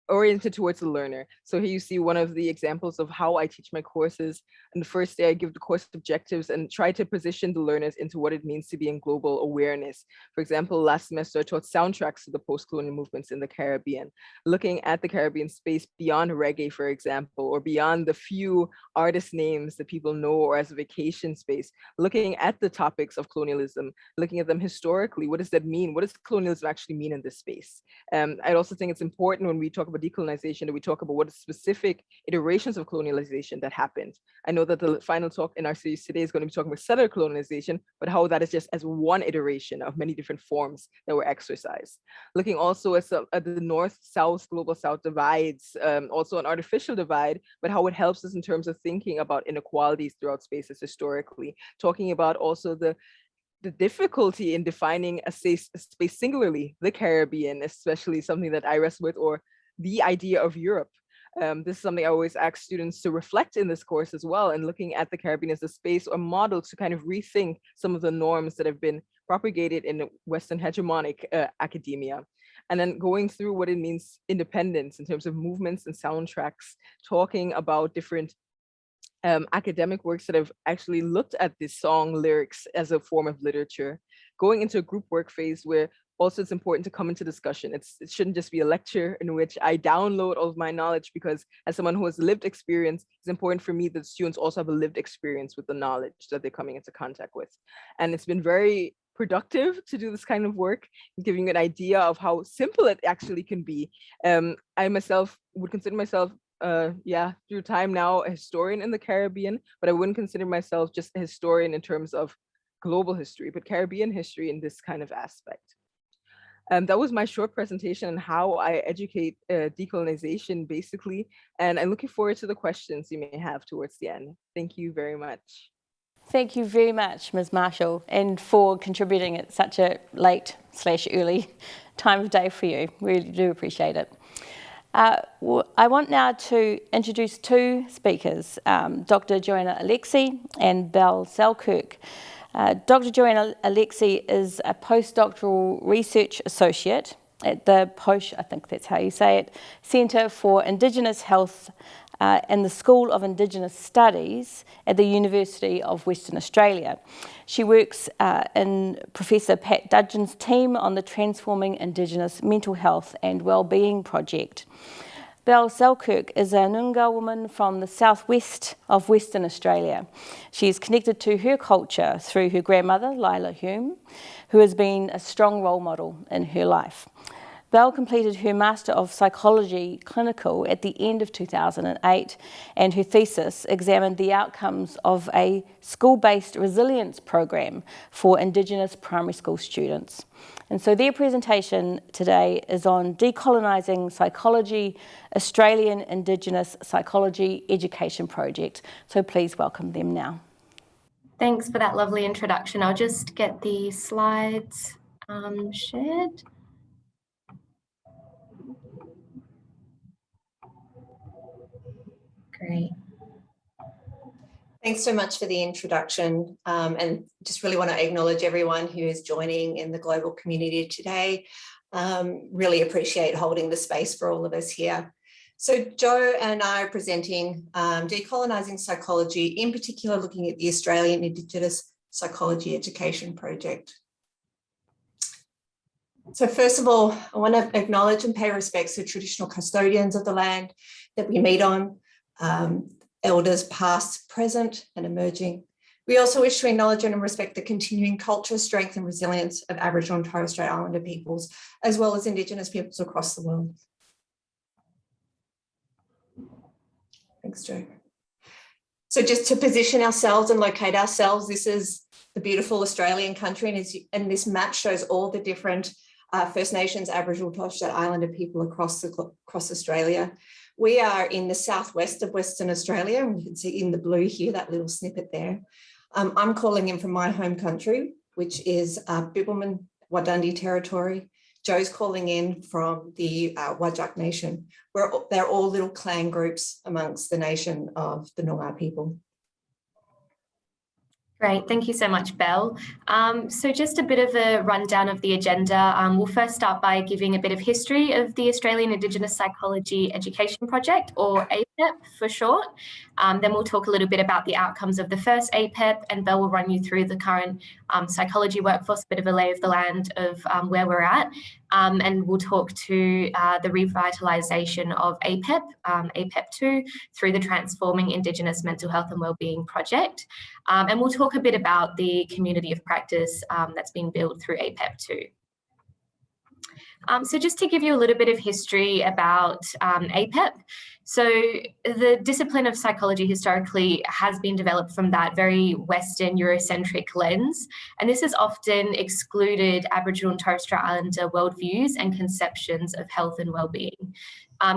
oriented towards the learner. So here you see one of the examples of how I teach my courses. On the first day, I give the course objectives and try to position the learners into what it means to be in global awareness. For example, last semester, I taught soundtracks to the post-colonial movements in the Caribbean, looking at the Caribbean space beyond reggae, for example, or beyond the few artist names that people know, or as a vacation space, looking at the topics of colonialism, looking at them historically. What does that mean? What does colonialism actually mean in this space? I also think it's important when we talk about decolonization that we talk about what specific iterations of colonialization that happened. I know that the final talk in our series today is going to be talking about settler colonization, but how that is just as one iteration of many different forms that were exercised. Looking also at the North-South, Global South divides, also an artificial divide, but how it helps us in terms of thinking about inequalities throughout spaces historically, talking about also the difficulty in defining a space singularly, the Caribbean, especially something that I wrestle with, or the idea of Europe. This is something I always ask students to reflect in this course as well, and looking at the Caribbean as a space or model to kind of rethink some of the norms that have been propagated in Western hegemonic academia. And then going through what it means independence in terms of movements and soundtracks, talking about different academic works that have actually looked at this song lyrics as a form of literature, going into a group work phase where also it's important to come into discussion. It shouldn't just be a lecture in which I download all of my knowledge, because as someone who has lived experience, it's important for me that students also have a lived experience with the knowledge that they're coming into contact with. And it's been very productive to do this kind of work, giving you an idea of how simple it actually can be. I myself would consider myself through time now a historian in the Caribbean, but I wouldn't consider myself just a historian in terms of global history, but Caribbean history in this kind of aspect. That was my short presentation on how I educate decolonization, basically, and I'm looking forward to the questions you may have towards the end. Thank you very much. Thank you very much, Ms. Marshall, and for contributing at such a late/early time of day for you. Really do appreciate it. I want now to introduce two speakers, Dr. Joanna Alexi and Belle Selkirk. Dr. Joanna Alexi is a postdoctoral research associate at the POSH, I think that's how you say it, Centre for Indigenous Health and the School of Indigenous Studies at the University of Western Australia. She works in Professor Pat Dudgeon's team on the Transforming Indigenous Mental Health and Wellbeing project. Belle Selkirk is a Noongar woman from the southwest of Western Australia. She is connected to her culture through her grandmother, Lila Hume, who has been a strong role model in her life. Belle completed her Master of Psychology clinical at the end of 2008, and her thesis examined the outcomes of a school-based resilience program for Indigenous primary school students. And so their presentation today is on Decolonising Psychology, Australian Indigenous Psychology Education Project. So please welcome them now. Thanks for that lovely introduction. I'll just get the slides shared. Great. Thanks so much for the introduction, and just really want to acknowledge everyone who is joining in the global community today. Really appreciate holding the space for all of us here. So Jo and I are presenting Decolonising Psychology, in particular looking at the Australian Indigenous Psychology Education Project. So first of all, I want to acknowledge and pay respects to traditional custodians of the land that we meet on, elders past, present and emerging. We also wish to acknowledge and respect the continuing culture, strength and resilience of Aboriginal and Torres Strait Islander peoples, as well as Indigenous peoples across the world. Thanks, Jo. So just to position ourselves and locate ourselves, this is the beautiful Australian country, and this map shows all the different First Nations, Aboriginal, Torres Strait Islander people across Australia. We are in the southwest of Western Australia, and you can see in the blue here, that little snippet there. I'm calling in from my home country, which is Bibbulmun Wadundee Territory. Jo's calling in from the Whadjuk Nation, where they're all little clan groups amongst the nation of the Noongar people. Great, thank you so much, Belle. So just a bit of a rundown of the agenda. We'll first start by giving a bit of history of the Australian Indigenous Psychology Education Project, or AMPEP for short. Then we'll talk a little bit about the outcomes of the first AMPEP, and Belle will run you through the current psychology workforce, a bit of a lay of the land of where we're at. And we'll talk to the revitalisation of APEP, APEP II, through the Transforming Indigenous Mental Health and Wellbeing project. And we'll talk a bit about the community of practice that's been built through APEP II. So just to give you a little bit of history about APEP. So the discipline of psychology historically has been developed from that very Western Eurocentric lens, and this has often excluded Aboriginal and Torres Strait Islander worldviews and conceptions of health and wellbeing.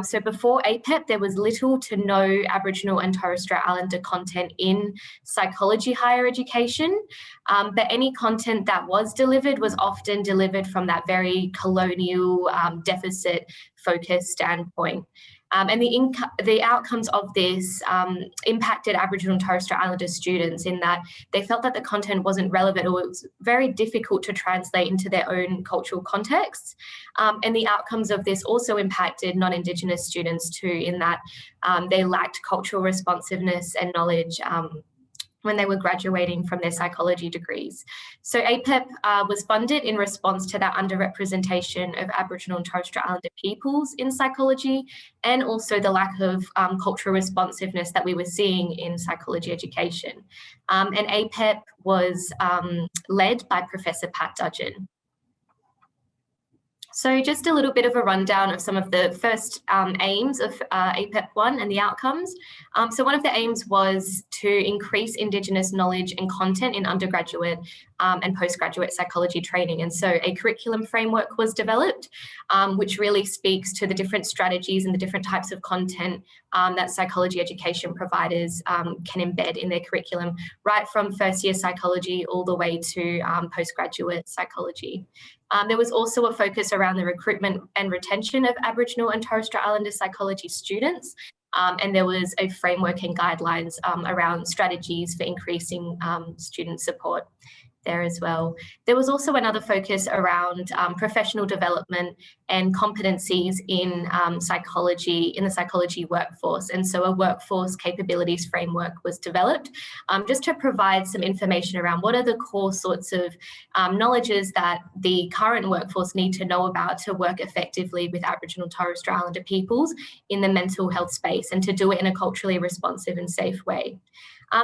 So before APEP, there was little to no Aboriginal and Torres Strait Islander content in psychology higher education, but any content that was delivered was often delivered from that very colonial, deficit-focused standpoint. And the outcomes of this impacted Aboriginal and Torres Strait Islander students in that they felt that the content wasn't relevant, or it was very difficult to translate into their own cultural contexts. And the outcomes of this also impacted non-Indigenous students too, in that they lacked cultural responsiveness and knowledge when they were graduating from their psychology degrees. So APEP was funded in response to that underrepresentation of Aboriginal and Torres Strait Islander peoples in psychology, and also the lack of cultural responsiveness that we were seeing in psychology education. And APEP was led by Professor Pat Dudgeon. So just a little bit of a rundown of some of the first aims of APEP 1 and the outcomes. So one of the aims was to increase Indigenous knowledge and content in undergraduate and postgraduate psychology training. And so a curriculum framework was developed, which really speaks to the different strategies and the different types of content that psychology education providers can embed in their curriculum, right from first year psychology all the way to postgraduate psychology. There was also a focus around the recruitment and retention of Aboriginal and Torres Strait Islander psychology students, and there was a framework and guidelines around strategies for increasing student support there as well. There was also another focus around professional development and competencies in psychology, in the psychology workforce. And so a workforce capabilities framework was developed just to provide some information around what are the core sorts of knowledges that the current workforce need to know about to work effectively with Aboriginal Torres Strait Islander peoples in the mental health space, and to do it in a culturally responsive and safe way.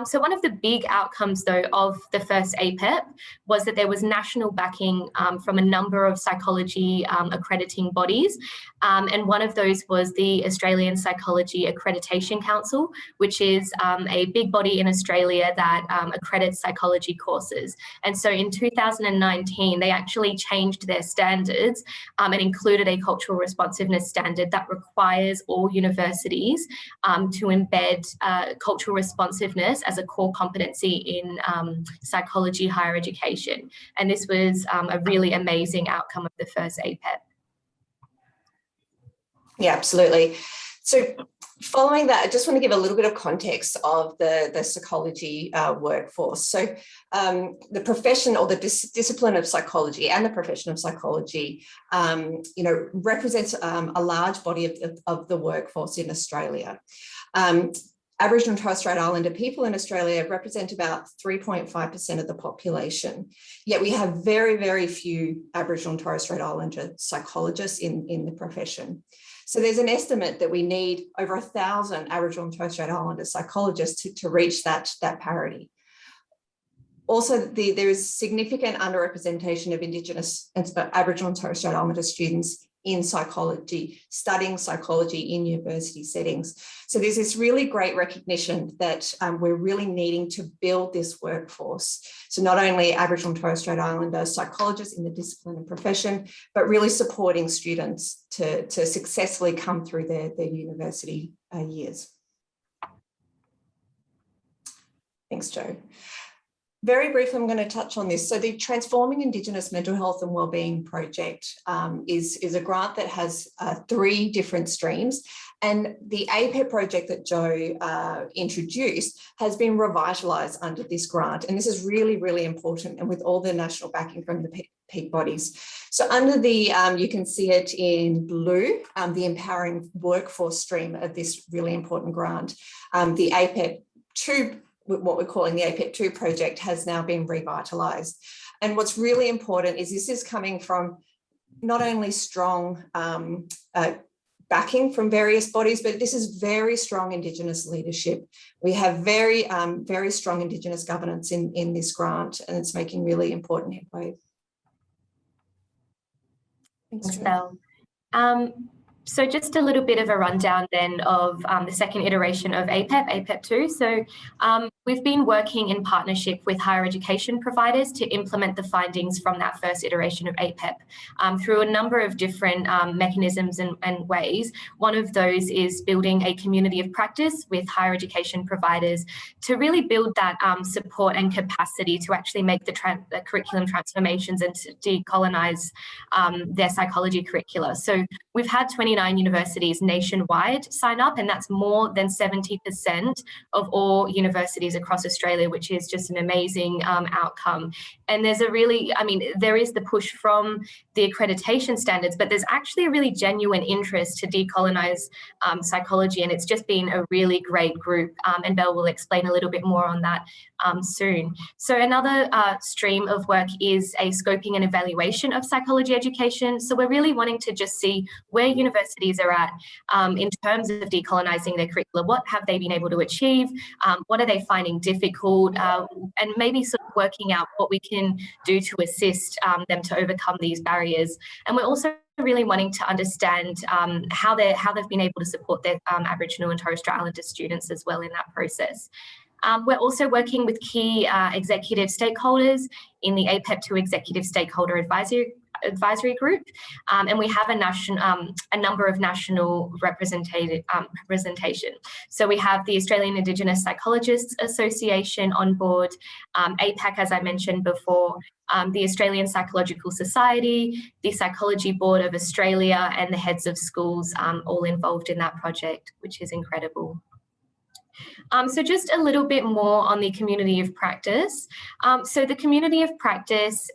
So one of the big outcomes, though, of the first APEP was that there was national backing from a number of psychology accrediting bodies. And one of those was the Australian Psychology Accreditation Council, which is a big body in Australia that accredits psychology courses. And so in 2019, they actually changed their standards and included a cultural responsiveness standard that requires all universities to embed cultural responsiveness as a core competency in psychology higher education. And this was a really amazing outcome of the first APEP. Yeah, absolutely. So following that, I just want to give a little bit of context of the psychology workforce. So the profession or the discipline of psychology and the profession of psychology, represents a large body of the workforce in Australia. Aboriginal and Torres Strait Islander people in Australia represent about 3.5% of the population, yet we have very, very few Aboriginal and Torres Strait Islander psychologists in the profession. So there's an estimate that we need over 1,000 Aboriginal and Torres Strait Islander psychologists to reach that parity. Also, there is significant underrepresentation of Indigenous and Aboriginal and Torres Strait Islander students in psychology, studying psychology in university settings. So there's this really great recognition that we're really needing to build this workforce. So not only Aboriginal and Torres Strait Islander psychologists in the discipline and profession, but really supporting students to successfully come through their university years. Thanks, Jo. Very briefly, I'm going to touch on this. So the Transforming Indigenous Mental Health and Wellbeing project is a grant that has 3 different streams. And the APEP project that Jo introduced has been revitalised under this grant. And this is really, really important, and with all the national backing from the peak bodies. So under the, you can see it in blue, the Empowering Workforce stream of this really important grant. The APEP II, what we're calling the APEP II project, has now been revitalised. And what's really important is this is coming from not only strong backing from various bodies, but this is very strong Indigenous leadership. We have very, very strong Indigenous governance in this grant, and it's making really important headway. Thanks, Belle. So just a little bit of a rundown then of the second iteration of APEP II. So we've been working in partnership with higher education providers to implement the findings from that first iteration of APEP through a number of different mechanisms and ways. One of those is building a community of practice with higher education providers to really build that support and capacity to actually make the curriculum transformations and to decolonise their psychology curricula. So we've had 29 universities nationwide sign up, and that's more than 70% of all universities across Australia, which is just an amazing outcome. And there's a really, there is the push from the accreditation standards, but there's actually a really genuine interest to decolonise psychology, and it's just been a really great group. And Belle will explain a little bit more on that soon. So another stream of work is a scoping and evaluation of psychology education. So we're really wanting to just see where universities are at in terms of decolonising their curricula. What have they been able to achieve? What are they finding difficult? And maybe sort of working out what we can do to assist them to overcome these barriers. And we're also really wanting to understand how they've been able to support their Aboriginal and Torres Strait Islander students as well in that process. We're also working with key executive stakeholders in the APEP II Executive Stakeholder Advisory Group, and we have a number of national representation. So we have the Australian Indigenous Psychologists Association on board, APAC, as I mentioned before, the Australian Psychological Society, the Psychology Board of Australia, and the heads of schools all involved in that project, which is incredible. So just a little bit more on the community of practice. So the community of practice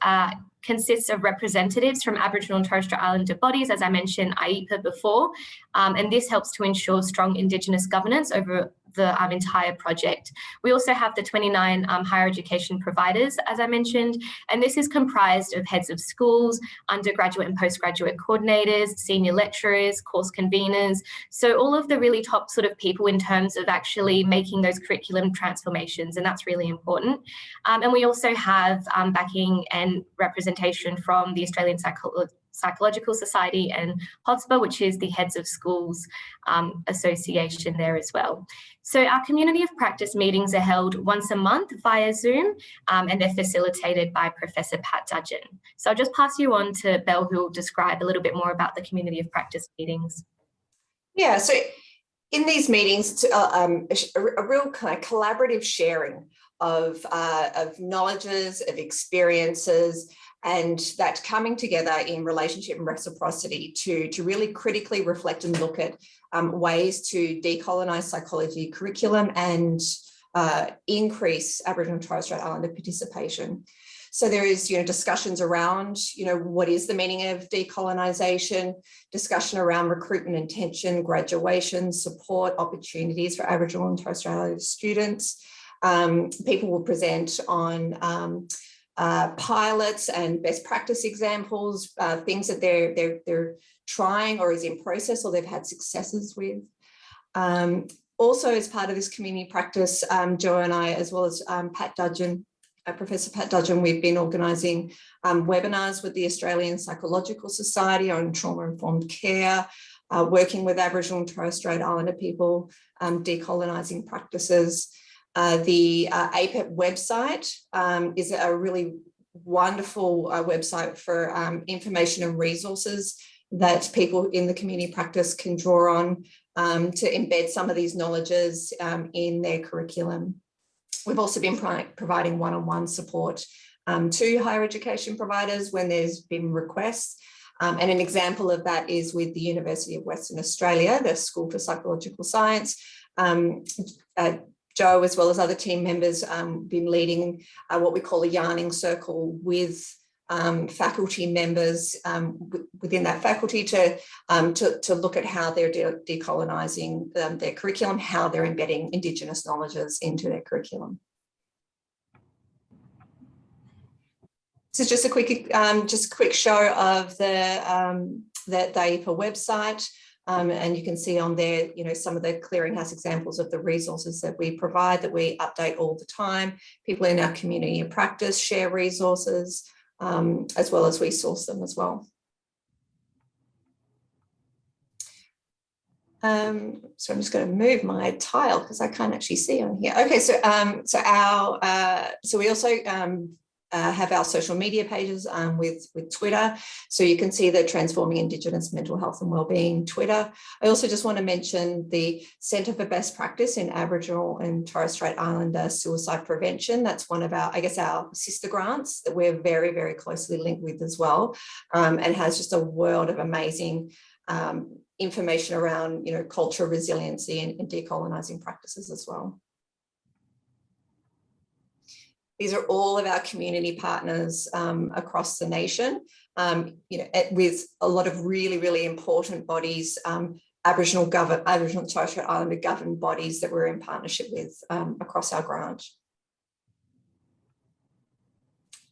consists of representatives from Aboriginal and Torres Strait Islander bodies, as I mentioned, AMPEpep before, and this helps to ensure strong Indigenous governance over the entire project. We also have the 29 higher education providers, as I mentioned, and this is comprised of heads of schools, undergraduate and postgraduate coordinators, senior lecturers, course conveners, so all of the really top sort of people in terms of actually making those curriculum transformations, and that's really important. And we also have backing and representation from the Australian Psychological Society and HOTSPA, which is the Heads of Schools Association there as well. So our community of practice meetings are held once a month via Zoom, and they're facilitated by Professor Pat Dudgeon. So I'll just pass you on to Belle, who will describe a little bit more about the community of practice meetings. Yeah, so in these meetings, a real kind of collaborative sharing of knowledges, of experiences, and that coming together in relationship and reciprocity to really critically reflect and look at ways to decolonise psychology curriculum and increase Aboriginal and Torres Strait Islander participation. So there is, discussions around, what is the meaning of decolonisation, discussion around recruitment intention, graduation, support, opportunities for Aboriginal and Torres Strait Islander students. People will present on pilots and best practice examples, things that they're trying or is in process or they've had successes with. Also, as part of this community practice, Joe and I, as well as Pat Dudgeon, Professor Pat Dudgeon, we've been organising webinars with the Australian Psychological Society on trauma-informed care, working with Aboriginal and Torres Strait Islander people, decolonising practices. The APEP website is a really wonderful website for information and resources that people in the community practice can draw on to embed some of these knowledges in their curriculum. We've also been providing one-on-one support to higher education providers when there's been requests. And an example of that is with the University of Western Australia, the School for Psychological Science. Joe, as well as other team members, been leading what we call a yarning circle with faculty members within that faculty to look at how they're decolonising their curriculum, how they're embedding Indigenous knowledges into their curriculum. This is just a quick show of the APEP website. And you can see on there, some of the clearinghouse examples of the resources that we provide, that we update all the time. People in our community of practice share resources, as well as we source them as well. So I'm just going to move my tile because I can't actually see on here. Okay, so we also have our social media pages with Twitter. So you can see the Transforming Indigenous Mental Health and Wellbeing Twitter. I also just want to mention the Centre for Best Practice in Aboriginal and Torres Strait Islander Suicide Prevention. That's one of our, our sister grants that we're very, very closely linked with as well, and has just a world of amazing information around, cultural resiliency and decolonising practices as well. These are all of our community partners across the nation, with a lot of really, really important bodies, Aboriginal and Torres Strait Islander governed bodies that we're in partnership with across our grant.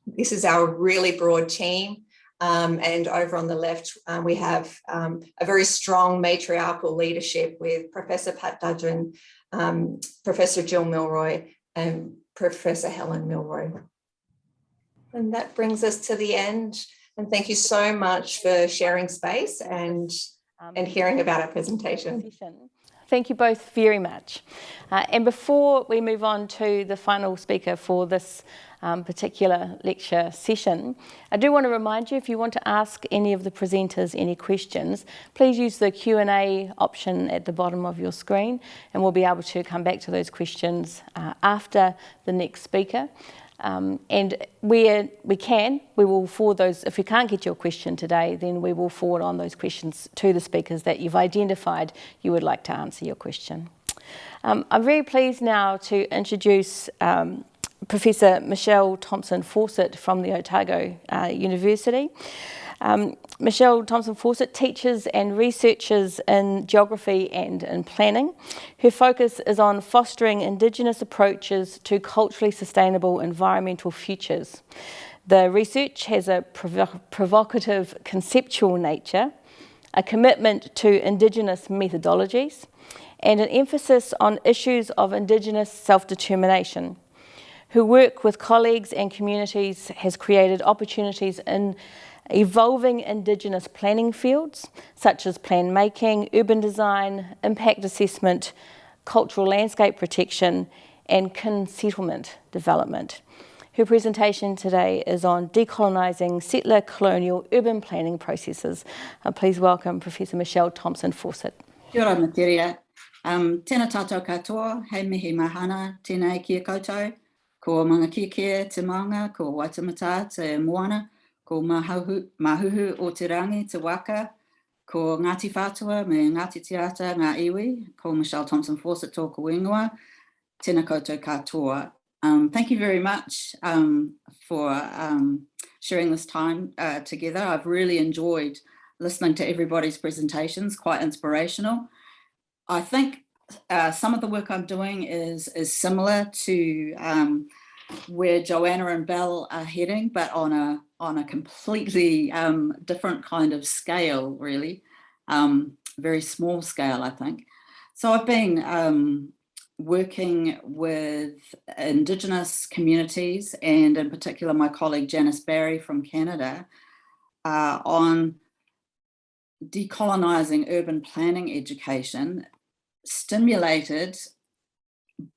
This is our really broad team. And over on the left, we have a very strong matriarchal leadership with Professor Pat Dudgeon, Professor Jill Milroy, and Professor Helen Milroy. And that brings us to the end. And thank you so much for sharing space and hearing about our presentation. Thank you both very much. And before we move on to the final speaker for this particular lecture session, I do want to remind you, if you want to ask any of the presenters any questions, please use the Q&A option at the bottom of your screen, and we'll be able to come back to those questions after the next speaker. And where we will forward those. If we can't get your question today, then we will forward on those questions to the speakers that you've identified you would like to answer your question. I'm very pleased now to introduce Professor Michelle Thompson Fawcett from the Otago University. Michelle Thompson Fawcett teaches and researches in geography and in planning. Her focus is on fostering Indigenous approaches to culturally sustainable environmental futures. The research has a provocative conceptual nature, a commitment to Indigenous methodologies, and an emphasis on issues of Indigenous self-determination. Her work with colleagues and communities has created opportunities in evolving Indigenous planning fields, such as plan making, urban design, impact assessment, cultural landscape protection, and kin settlement development. Her presentation today is on decolonising settler colonial urban planning processes. Please welcome Professor Michelle Thompson Fawcett. Kia ora materia. Tēnā tātou katoa, hei mihi mahana, tēnei kia koutou, ko mga kike te maunga, ko Waitamata te moana, ko mahuhu o te rangi te waka, ko Ngāti Whātua me Ngāti Tirata ngā iwi, ko Michelle Thompson Fawcett tōku ingoa, tēnā koutou katoa. Thank you very much for sharing this time together. I've really enjoyed listening to everybody's presentations, quite inspirational. I think some of the work I'm doing is similar to where Joanna and Belle are heading, but on a completely different kind of scale, really, very small scale, I think. So I've been working with Indigenous communities, and in particular my colleague Janice Barry from Canada, on decolonising urban planning education, stimulated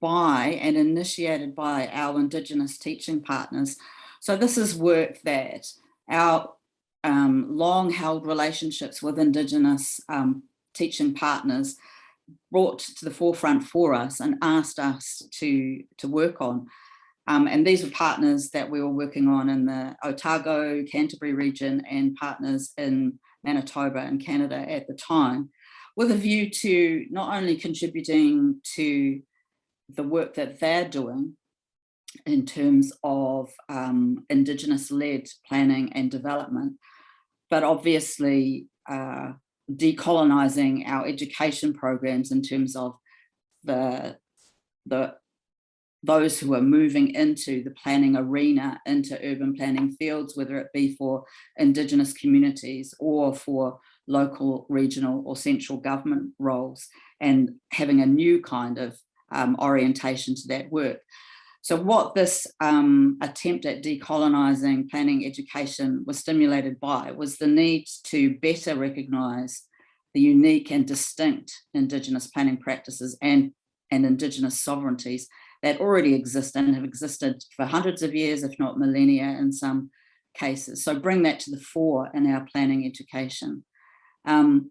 by and initiated by our Indigenous teaching partners. So this is work that our long-held relationships with Indigenous teaching partners brought to the forefront for us and asked us to work on. And these were partners that we were working on in the Otago, Canterbury region, and partners in Manitoba and Canada at the time, with a view to not only contributing to the work that they're doing in terms of Indigenous-led planning and development, but obviously decolonising our education programs in terms of those who are moving into the planning arena, into urban planning fields, whether it be for Indigenous communities or for local, regional or central government roles, and having a new kind of orientation to that work. So what this attempt at decolonising planning education was stimulated by was the need to better recognise the unique and distinct Indigenous planning practices and Indigenous sovereignties that already exist and have existed for hundreds of years, if not millennia in some cases. So bring that to the fore in our planning education. And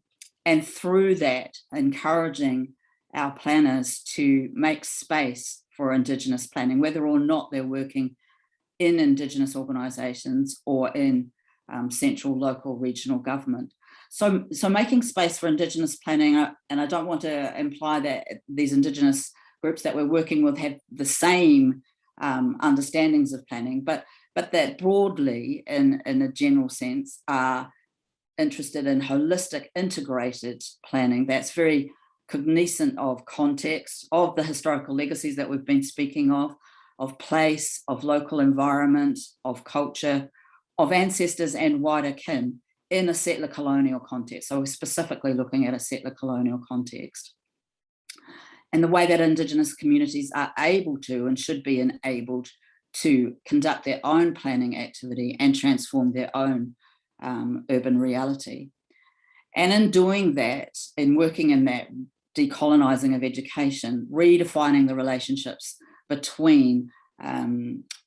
through that, encouraging our planners to make space for Indigenous planning, whether or not they're working in Indigenous organisations or in central, local, regional government. So making space for Indigenous planning, and I don't want to imply that these Indigenous groups that we're working with have the same understandings of planning, but that broadly, in a general sense, are interested in holistic, integrated planning that's very cognizant of context, of the historical legacies that we've been speaking of place, of local environment, of culture, of ancestors and wider kin in a settler colonial context. So we're specifically looking at a settler colonial context. And the way that Indigenous communities are able to and should be enabled to conduct their own planning activity and transform their own urban reality. And in doing that, in working in that decolonising of education, redefining the relationships between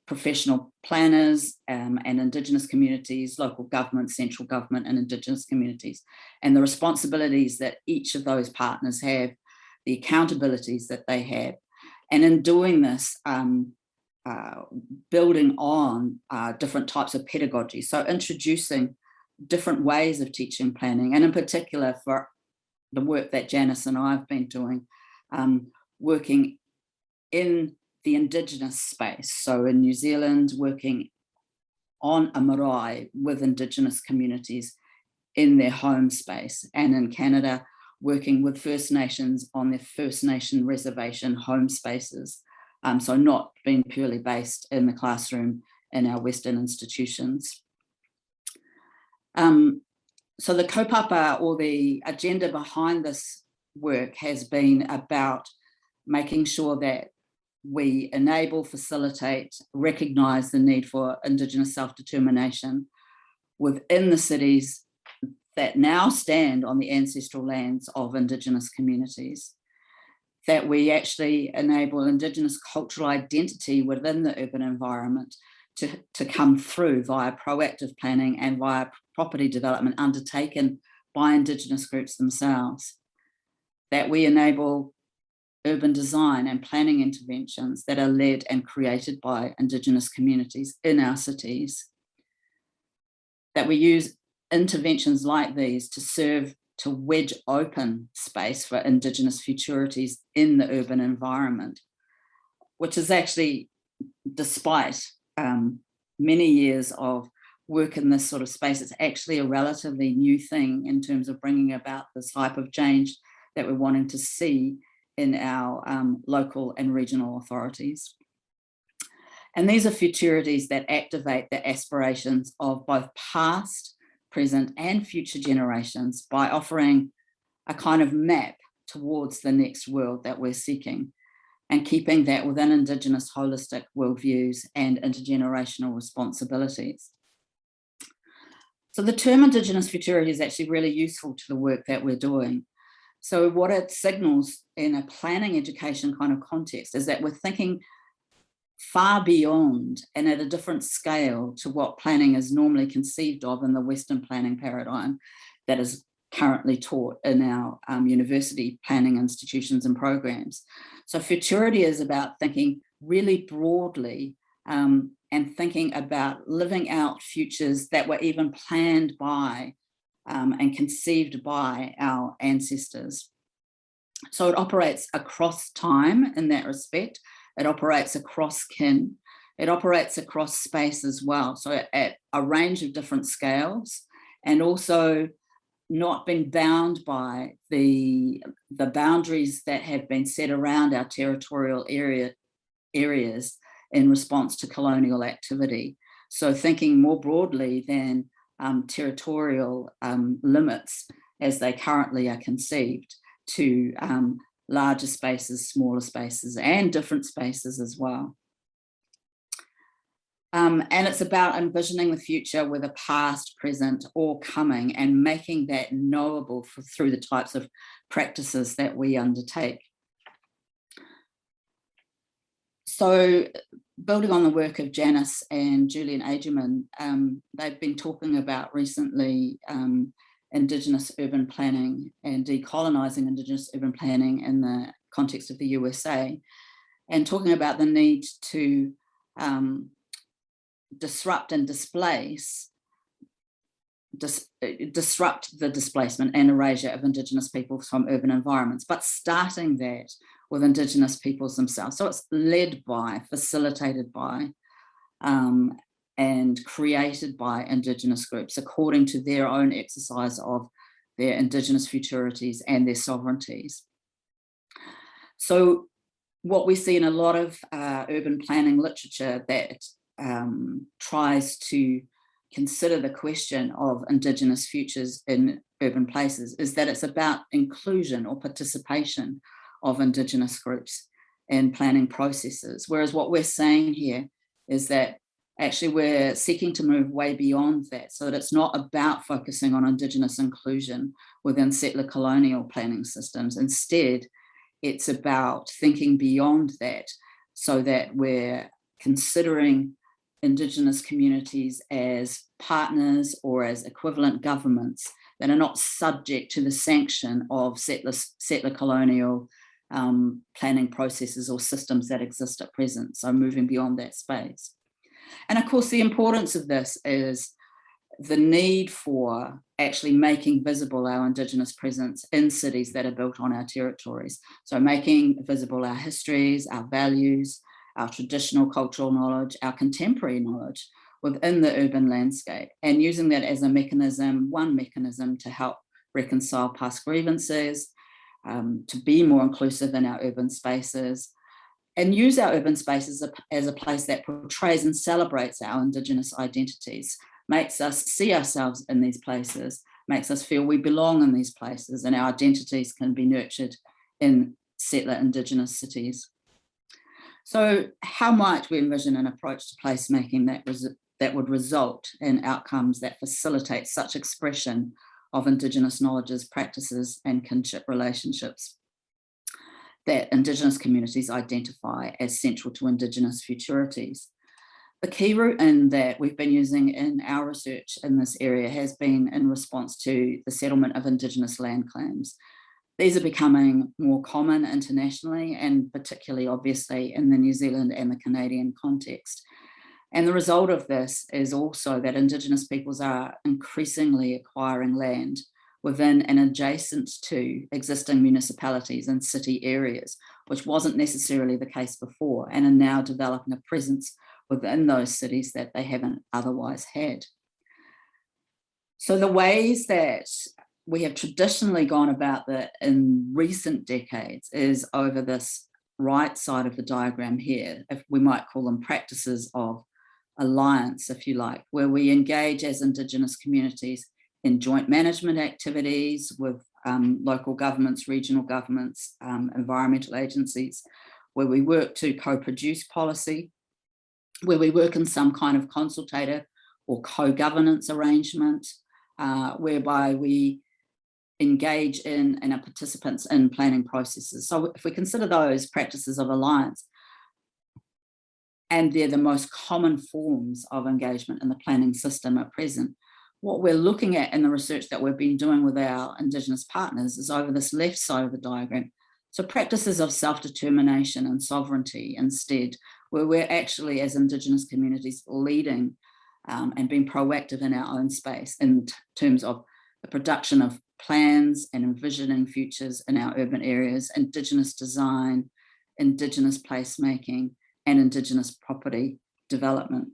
professional planners and Indigenous communities, local government, central government and Indigenous communities, and the responsibilities that each of those partners have, the accountabilities that they have. And in doing this, building on different types of pedagogy. So introducing different ways of teaching planning, and in particular for the work that Janice and I have been doing, working in the Indigenous space. So in New Zealand, working on a marae with Indigenous communities in their home space, and in Canada, working with First Nations on their First Nation reservation home spaces. So not being purely based in the classroom in our Western institutions. So the kaupapa, or the agenda behind this work, has been about making sure that we enable, facilitate, recognise the need for Indigenous self-determination within the cities that now stand on the ancestral lands of Indigenous communities, that we actually enable Indigenous cultural identity within the urban environment to come through via proactive planning and via property development undertaken by Indigenous groups themselves, that we enable urban design and planning interventions that are led and created by Indigenous communities in our cities, that we use interventions like these to serve to wedge open space for Indigenous futurities in the urban environment, which is actually, despite many years of work in this sort of space, it's actually a relatively new thing in terms of bringing about this type of change that we're wanting to see in our local and regional authorities. And these are futurities that activate the aspirations of both past, present, and future generations by offering a kind of map towards the next world that we're seeking, and keeping that within Indigenous holistic worldviews and intergenerational responsibilities. So the term Indigenous futurity is actually really useful to the work that we're doing. So what it signals in a planning education kind of context is that we're thinking far beyond and at a different scale to what planning is normally conceived of in the Western planning paradigm that is currently taught in our university planning institutions and programs. So futurity is about thinking really broadly and thinking about living out futures that were even planned by and conceived by our ancestors. So it operates across time in that respect. It operates across kin. It operates across space as well. So at a range of different scales, and also not been bound by the boundaries that have been set around our territorial areas in response to colonial activity. So thinking more broadly than territorial limits as they currently are conceived, to larger spaces, smaller spaces, and different spaces as well. And it's about envisioning the future with a past, present, or coming, and making that knowable through the types of practices that we undertake. So building on the work of Janice and Julian Agerman, they've been talking about recently Indigenous urban planning and decolonising Indigenous urban planning in the context of the USA, and talking about the need to disrupt and disrupt the displacement and erasure of Indigenous peoples from urban environments, but starting that with Indigenous peoples themselves. So it's led by, facilitated by, and created by Indigenous groups according to their own exercise of their Indigenous futurities and their sovereignties. So what we see in a lot of urban planning literature that tries to consider the question of Indigenous futures in urban places is that it's about inclusion or participation of Indigenous groups in planning processes. Whereas what we're saying here is that actually we're seeking to move way beyond that, so that it's not about focusing on Indigenous inclusion within settler colonial planning systems. Instead, it's about thinking beyond that, so that we're considering Indigenous communities as partners or as equivalent governments that are not subject to the sanction of settler colonial planning processes or systems that exist at present. So moving beyond that space. And of course, the importance of this is the need for actually making visible our Indigenous presence in cities that are built on our territories. So making visible our histories, our values, our traditional cultural knowledge, our contemporary knowledge within the urban landscape, and using that as a mechanism, one mechanism to help reconcile past grievances, to be more inclusive in our urban spaces, and use our urban spaces as a place that portrays and celebrates our Indigenous identities, makes us see ourselves in these places, makes us feel we belong in these places, and our identities can be nurtured in settler Indigenous cities. So how might we envision an approach to placemaking that would result in outcomes that facilitate such expression of Indigenous knowledges, practices, and kinship relationships that Indigenous communities identify as central to Indigenous futurities? The key route in that we've been using in our research in this area has been in response to the settlement of Indigenous land claims. These are becoming more common internationally, and particularly obviously in the New Zealand and the Canadian context. And the result of this is also that Indigenous peoples are increasingly acquiring land within and adjacent to existing municipalities and city areas, which wasn't necessarily the case before, and are now developing a presence within those cities that they haven't otherwise had. So the ways that we have traditionally gone about that in recent decades is over this right side of the diagram here, if we might call them practices of alliance, if you like, where we engage as Indigenous communities in joint management activities with local governments, regional governments, environmental agencies, where we work to co-produce policy, where we work in some kind of consultative or co-governance arrangement, whereby we engage in and are participants in planning processes. So if we consider those practices of alliance, and they're the most common forms of engagement in the planning system at present, what we're looking at in the research that we've been doing with our Indigenous partners is over this left side of the diagram. So practices of self-determination and sovereignty instead, where we're actually as Indigenous communities leading and being proactive in our own space in terms of the production of plans and envisioning futures in our urban areas, Indigenous design, Indigenous placemaking, and Indigenous property development.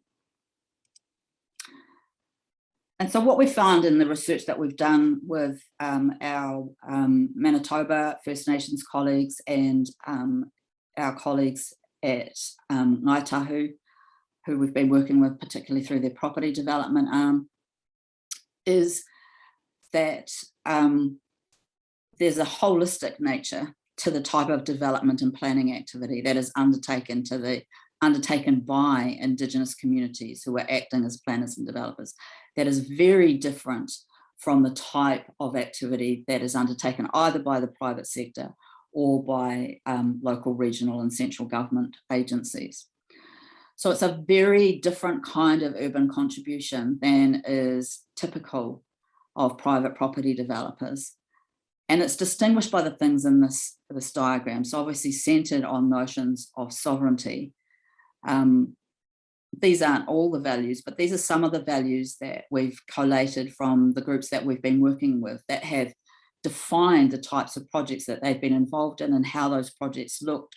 And so what we found in the research that we've done with our Manitoba First Nations colleagues and our colleagues at Ngāi Tahu, who we've been working with particularly through their property development arm, is that there's a holistic nature to the type of development and planning activity that is undertaken by Indigenous communities who are acting as planners and developers. That is very different from the type of activity that is undertaken either by the private sector or by local, regional and central government agencies. So it's a very different kind of urban contribution than is typical of private property developers. And it's distinguished by the things in this diagram. So obviously centered on notions of sovereignty. These aren't all the values, but these are some of the values that we've collated from the groups that we've been working with that have defined the types of projects that they've been involved in and how those projects looked,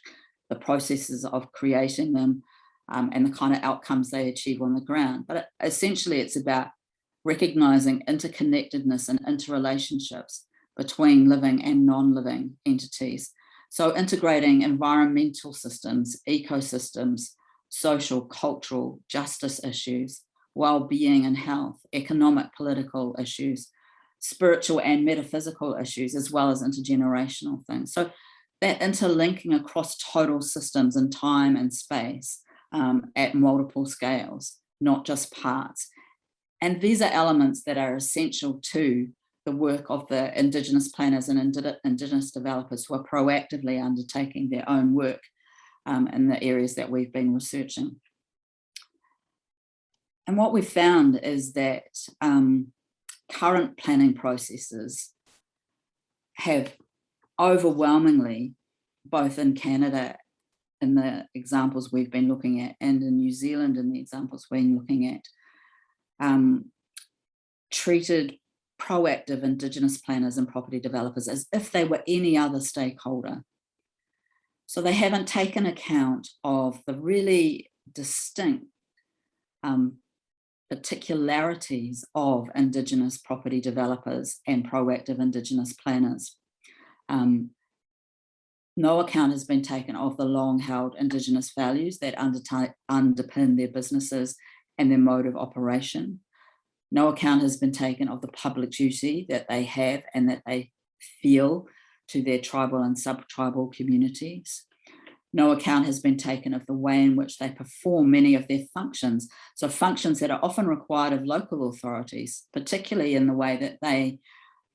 the processes of creating them, and the kind of outcomes they achieve on the ground. But essentially it's about recognizing interconnectedness and interrelationships between living and non-living entities. So integrating environmental systems, ecosystems, social, cultural, justice issues, well-being and health, economic, political issues, spiritual and metaphysical issues, as well as intergenerational things. So that interlinking across total systems in time and space at multiple scales, not just parts. And these are elements that are essential to the work of the Indigenous planners and Indigenous developers who are proactively undertaking their own work in the areas that we've been researching. And what we've found is that current planning processes have overwhelmingly, both in Canada in the examples we've been looking at and in New Zealand in the examples we've been looking at, treated proactive Indigenous planners and property developers as if they were any other stakeholder. So they haven't taken account of the really distinct particularities of Indigenous property developers and proactive Indigenous planners. No account has been taken of the long-held Indigenous values that underpin their businesses and their mode of operation. No account has been taken of the public duty that they have and that they feel to their tribal and sub-tribal communities. No account has been taken of the way in which they perform many of their functions. So functions that are often required of local authorities, particularly in the way that they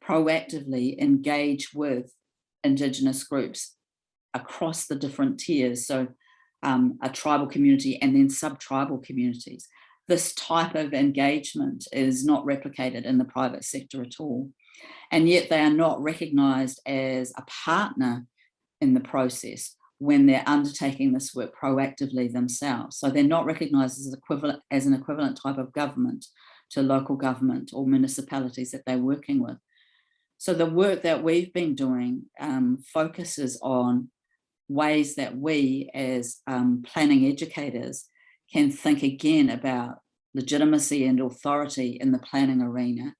proactively engage with Indigenous groups across the different tiers. So a tribal community and then sub-tribal communities. This type of engagement is not replicated in the private sector at all. And yet they are not recognised as a partner in the process when they're undertaking this work proactively themselves. So they're not recognised as an equivalent type of government to local government or municipalities that they're working with. So the work that we've been doing focuses on ways that we as planning educators can think again about legitimacy and authority in the planning arena,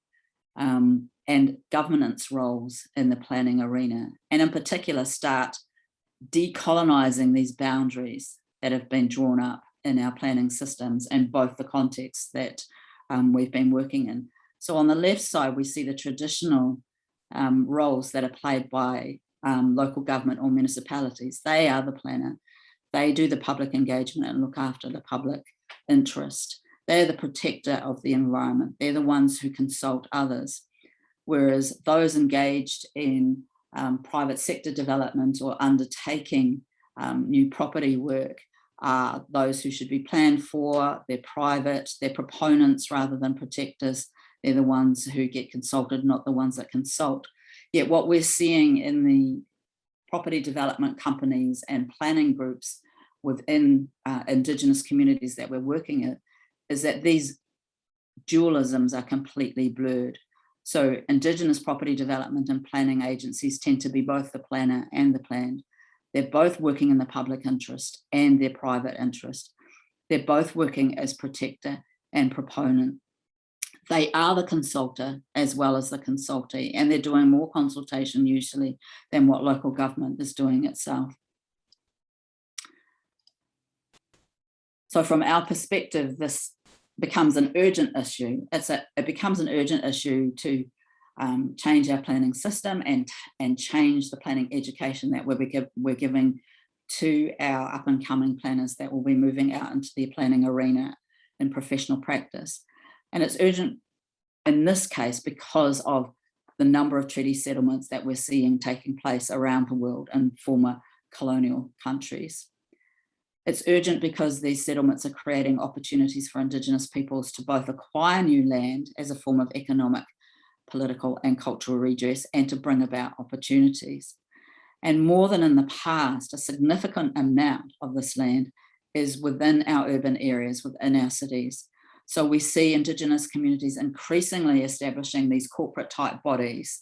and governance roles in the planning arena, and in particular start decolonising these boundaries that have been drawn up in our planning systems and both the contexts that we've been working in. So on the left side, we see the traditional roles that are played by local government or municipalities. They are the planner. They do the public engagement and look after the public interest. They're the protector of the environment. They're the ones who consult others. Whereas those engaged in private sector development or undertaking new property work are those who should be planned for. They're private, they're proponents rather than protectors. They're the ones who get consulted, not the ones that consult. Yet what we're seeing in the property development companies and planning groups within Indigenous communities that we're working in is that these dualisms are completely blurred. So Indigenous property development and planning agencies tend to be both the planner and the planned. They're both working in the public interest and their private interest. They're both working as protector and proponent. They are the consultor as well as the consultee, and they're doing more consultation usually than what local government is doing itself. So from our perspective, this becomes an urgent issue. It becomes an urgent issue to change our planning system and change the planning education that we're giving to our up and coming planners that will be moving out into the planning arena in professional practice. And it's urgent in this case because of the number of treaty settlements that we're seeing taking place around the world in former colonial countries. It's urgent because these settlements are creating opportunities for Indigenous peoples to both acquire new land as a form of economic, political and cultural redress and to bring about opportunities. And more than in the past, a significant amount of this land is within our urban areas, within our cities. So we see Indigenous communities increasingly establishing these corporate type bodies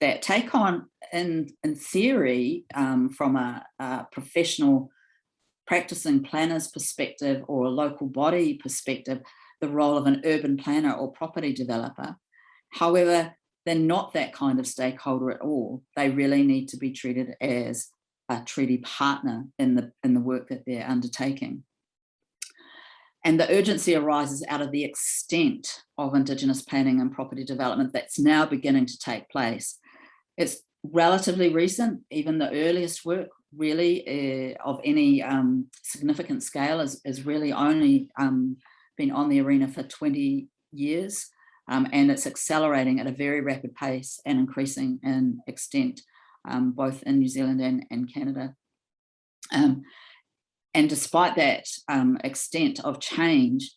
that take on, in theory, from a professional practicing planner's perspective or a local body perspective, the role of an urban planner or property developer. However, they're not that kind of stakeholder at all. They really need to be treated as a treaty partner in the work that they're undertaking. And the urgency arises out of the extent of Indigenous planning and property development that's now beginning to take place. It's relatively recent. Even the earliest work really of any significant scale is really only been on the arena for 20 years. And it's accelerating at a very rapid pace and increasing in extent, both in New Zealand and Canada. And despite that extent of change,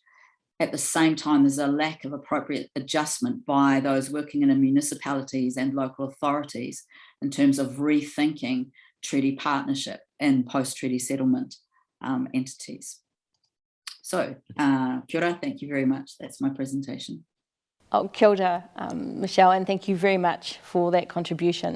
at the same time, there's a lack of appropriate adjustment by those working in municipalities and local authorities in terms of rethinking treaty partnership and post-treaty settlement entities. So, kia ora, thank you very much. That's my presentation. Oh, kia ora, Michelle, and thank you very much for that contribution.